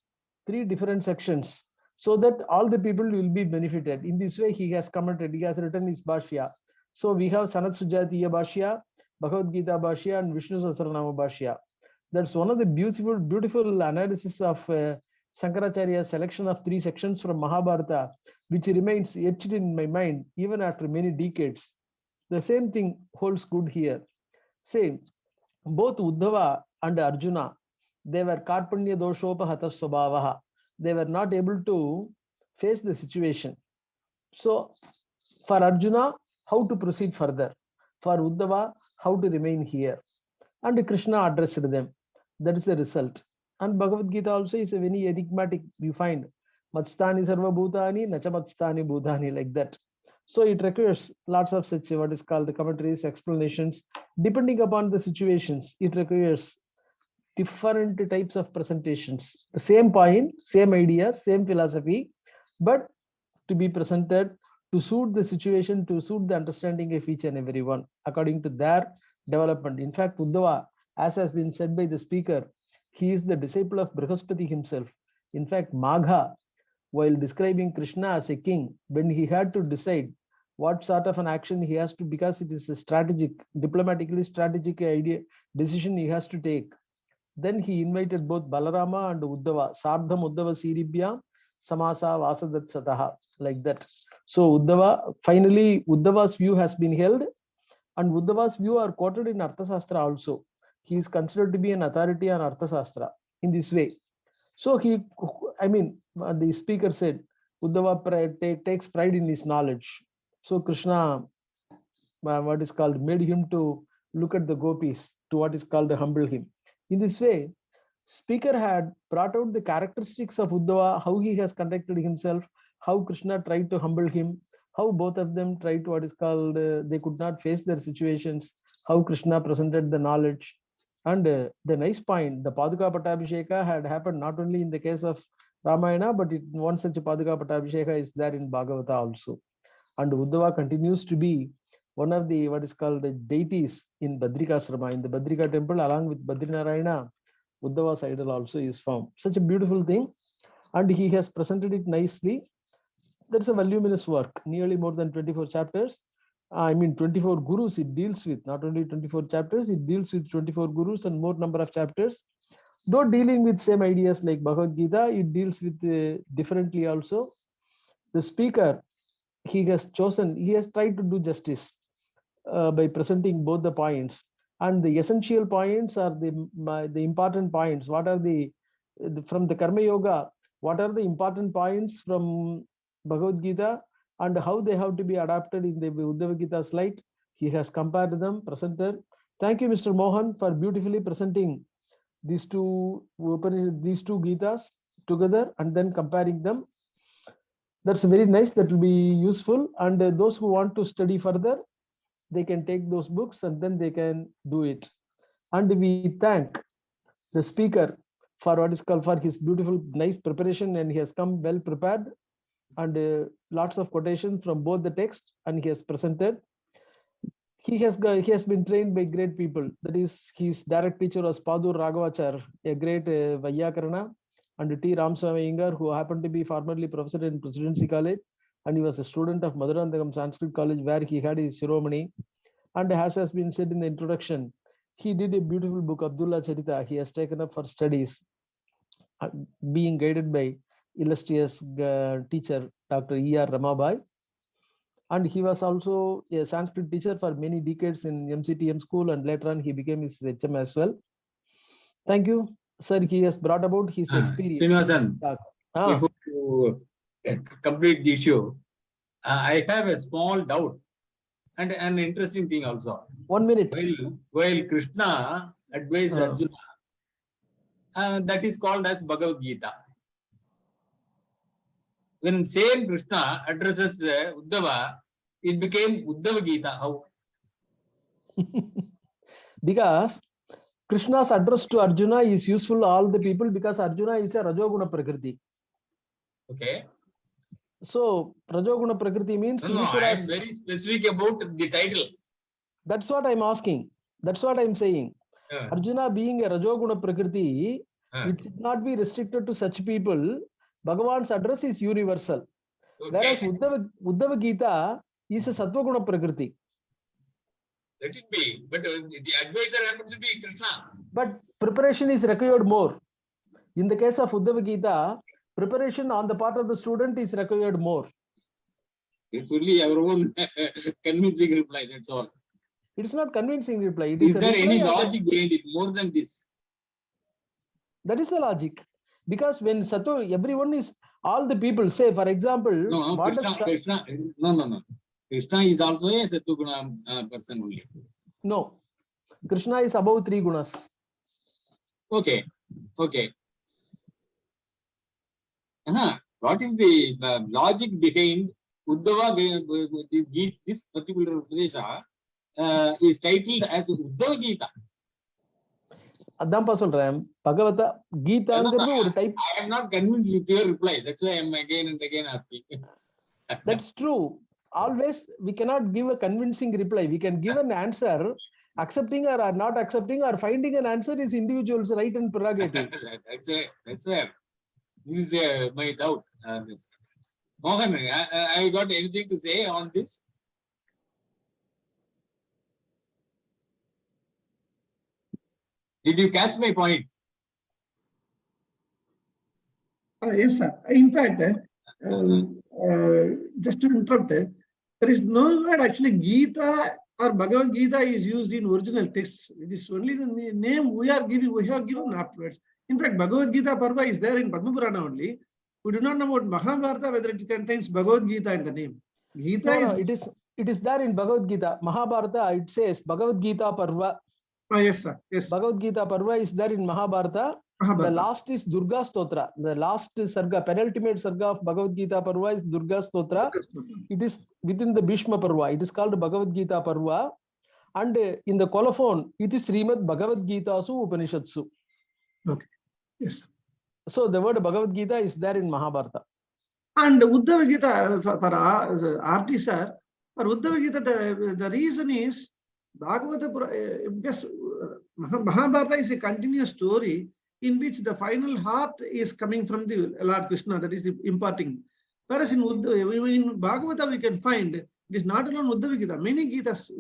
3 different sections so that all the people will be benefited. In this way, he has commented, he has written his Bhashya. So we have Sanat Sujatiya Bhashya, Bhagavad Gita Bhashya, and Vishnu Sahasranama Bhashya. That's one of the beautiful analysis of Shankaracharya's selection of 3 sections from Mahabharata, which remains etched in my mind even after many decades. The same thing holds good here. Same, both Uddhava and Arjuna, they were Karpanya Doshopahata Swabhavaha. They were not able to face the situation. So for Arjuna, how to proceed further? For Uddhava, how to remain here? And Krishna addressed them. That is the result. And Bhagavad Gita also is a very enigmatic, you find. Matstani sarva bhutani, nacha matstani bhutani, like that. So it requires lots of such what is called the commentaries, explanations. Depending upon the situations, it requires different types of presentations. The same point, same idea, same philosophy, but to be presented to suit the situation, to suit the understanding of each and every one, according to their development. In fact, Uddhava, as has been said by the speaker, he is the disciple of Brihaspati himself. In fact, Magha, while describing Krishna as a king, when he had to decide what sort of an action he has to, because it is a strategic, diplomatically strategic idea, decision he has to take, then he invited both Balarama and Uddhava, Sardham Uddhava Siribhya, Samasa Vasadat Sataha, like that. So Uddhava, finally Uddhava's view has been held, and Uddhava's view are quoted in Arthasastra also. He is considered to be an authority on Arthasastra in this way. So the speaker said, Uddhava takes pride in his knowledge. So Krishna, what is called, made him to look at the gopis, to what is called humble him. In this way, speaker had brought out the characteristics of Uddhava, how he has conducted himself, how Krishna tried to humble him, how both of them tried to what is called, they could not face their situations, how Krishna presented the knowledge. And the nice point, the Paduka Pattabhisheka had happened not only in the case of Ramayana, but one such a Paduka Pattabhisheka is there in Bhagavata also. And Uddhava continues to be one of the what is called the deities in Badrikasrama, in the Badrika temple, along with Badrinarayana. Uddhava's idol also is found. Such a beautiful thing. And he has presented it nicely. That's a voluminous work, nearly more than 24 chapters. I mean, 24 gurus it deals with, not only 24 chapters, it deals with 24 gurus and more number of chapters. Though dealing with same ideas like Bhagavad Gita, it deals with differently also. The speaker, he has tried to do justice by presenting both the points. And the essential points are the important points. What are from the Karma Yoga, what are the important points from Bhagavad Gita and how they have to be adapted in the Uddhava Gita slide? He has compared them, presented. Thank you, Mr. Mohan, for beautifully presenting these two Gitas together and then comparing them. That's very nice. That will be useful. And those who want to study further, they can take those books and then they can do it. And we thank the speaker for what is called for his beautiful, nice preparation, and he has come well prepared and lots of quotations from both the text, and he has presented. He has been trained by great people. That is, his direct teacher was Padur Raghavachar, a great Vaiyakarana, and T. Ramaswami Aiyyar, who happened to be formerly professor in Presidency College, and he was a student of Madurai Sanskrit College, where he had his Shiromani. And as has been said in the introduction, he did a beautiful book, Abdullah Charita. He has taken up for studies, being guided by illustrious teacher, Dr. E.R. Ramabai. And he was also a Sanskrit teacher for many decades in MCTM school, and later on he became his HM as well. Thank you, sir. He has brought about his experience. Srinivasan, before you complete the issue, I have a small doubt and an interesting thing also. 1 minute. While Krishna advised Arjuna, that is called as Bhagavad Gita. When same Krishna addresses Uddhava, it became Uddhava Gita. How? Because Krishna's address to Arjuna is useful to all the people, because Arjuna is a Rajoguna Prakriti. Okay. So Rajoguna Prakriti means No, I am very specific about the title. That's what I'm asking. That's what I'm saying. Arjuna being a Rajoguna Prakriti, it should not be restricted to such people. Bhagavan's address is universal. Okay. Whereas Uddhava Gita is a Sattva-guna Prakriti. Let it be. But the advisor happens to be Krishna. But preparation is required more. In the case of Uddhava Gita, preparation on the part of the student is required more. It's only our own convincing reply, that's all. It's not convincing reply. Is there any logic behind it more than this? That is the logic. Because when Sattva, everyone is, all the people say, for example, No, Krishna is also a Sattva-guna person only. No, Krishna is above 3 gunas. Okay. What is the logic behind Uddhava? This particular Upadesha is titled as Uddhava Gita. அதான்ப்பா சொல்றேன் பகவத கீதாங்கிறது ஒரு type. I am not convinced with your reply. That's why I am again and again asking. That's true. Always we cannot give a convincing reply. We can give an answer. Accepting or not accepting or finding an answer is individual's right and prerogative. That's it. This is my doubt. Mohan, I got anything to say on this? Did you catch my point? Yes, sir. In fact, just to interrupt, there is no word actually Gita or Bhagavad Gita is used in original texts. It is only the name we have given afterwards. In fact, Bhagavad Gita Parva is there in Padma Purana only. We do not know about Mahabharata whether it contains Bhagavad Gita in the name. Gita it is there in Bhagavad Gita. Mahabharata, it says Bhagavad Gita Parva. Yes, sir. Yes. Bhagavad Gita Parva is there in Mahabharata. The last is Durga Stotra. The last sarga, penultimate sarga of Bhagavad Gita Parva is Durga Stotra. It is within the Bhishma Parva. It is called Bhagavad Gita Parva. And in the colophon, it is Srimad Bhagavad Gita Su Upanishatsu. Okay. Yes. So the word Bhagavad Gita is there in Mahabharata. And Uddhava Gita, for RT sir, for Uddhava Gita, the reason is Bhagavata, because Mahabharata is a continuous story. in which the final heart is coming from the Lord Krishna, that is imparting. Whereas in Bhagavata, we can find it is not alone Uddhava Gita. Many Gitas,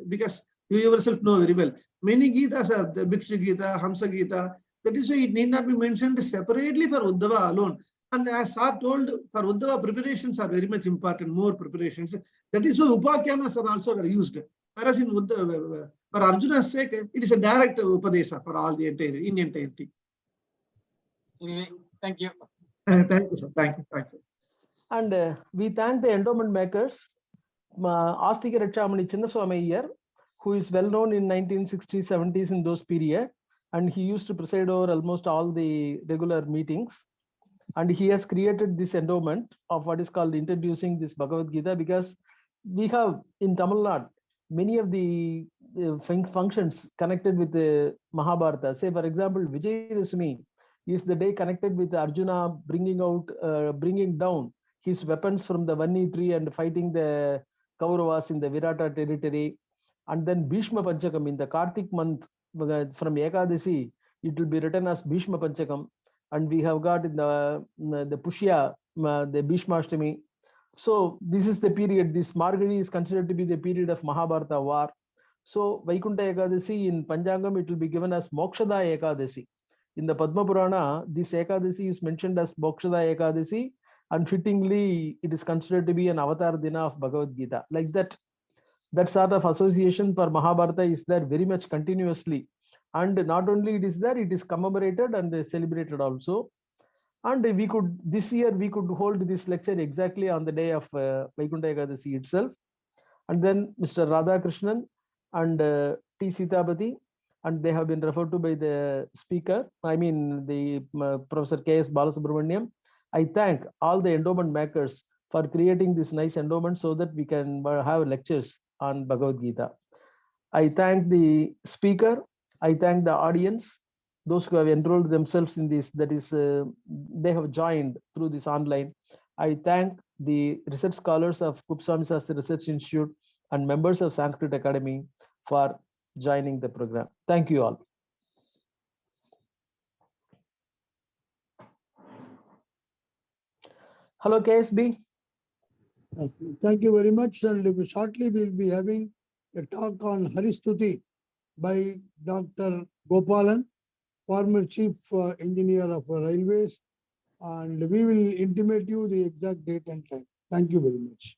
because you yourself know very well, many Gitas are the Bhikshu Gita, Hamsa Gita. That is why it need not be mentioned separately for Uddhava alone. And as Sir told, for Uddhava, preparations are very much important, more preparations. That is why Upakyanas are also used. Whereas in Uddhava, for Arjuna's sake, it is a direct Upadesa for all the entirety. Anyway, thank you. Thank you, sir. Thank you. And we thank the endowment makers, Astika Rakshamani Chinnaswamy Aiyyar, who is well known in 1960s, 70s in those period. And he used to preside over almost all the regular meetings. And he has created this endowment of what is called introducing this Bhagavad Gita, because we have in Tamil Nadu many of the functions connected with the Mahabharata. Say, for example, Vijayadashami is the day connected with Arjuna bringing down his weapons from the Vanni tree and fighting the Kauravas in the Virata territory. And then Bhishma Panchakam in the Kartik month from Ekadasi, it will be written as Bhishma Panchakam. And we have got in the Pushya, the Bhishmashtami. So this is the period, this Margani is considered to be the period of Mahabharata war. So Vaikunta Ekadasi in Panchangam, it will be given as Mokshada Ekadasi. In the Padma Purana, this Ekadasi is mentioned as Mokshada Ekadasi, and fittingly, it is considered to be an avatar dina of Bhagavad Gita. Like that, that sort of association for Mahabharata is there very much continuously. And not only it is there, it is commemorated and celebrated also. And we could, this year, we could hold this lecture exactly on the day of Vaikunta Ekadasi itself. And then Mr. Radhakrishnan and T. Sitapati, and they have been referred to by the speaker, I mean the Professor K.S. Balasubramaniam. I thank all the endowment makers for creating this nice endowment so that we can have lectures on Bhagavad Gita. I thank the speaker. I thank the audience, those who have enrolled themselves in this, that is, they have joined through this online. I thank the research scholars of Kupswami Sastry Research Institute and members of Sanskrit Academy for joining the program. Thank you all. Hello, KSB. Thank you very much. And shortly we'll be having a talk on Haristuti by Dr. Gopalan, former Chief Engineer of Railways. And we will intimate you the exact date and time. Thank you very much.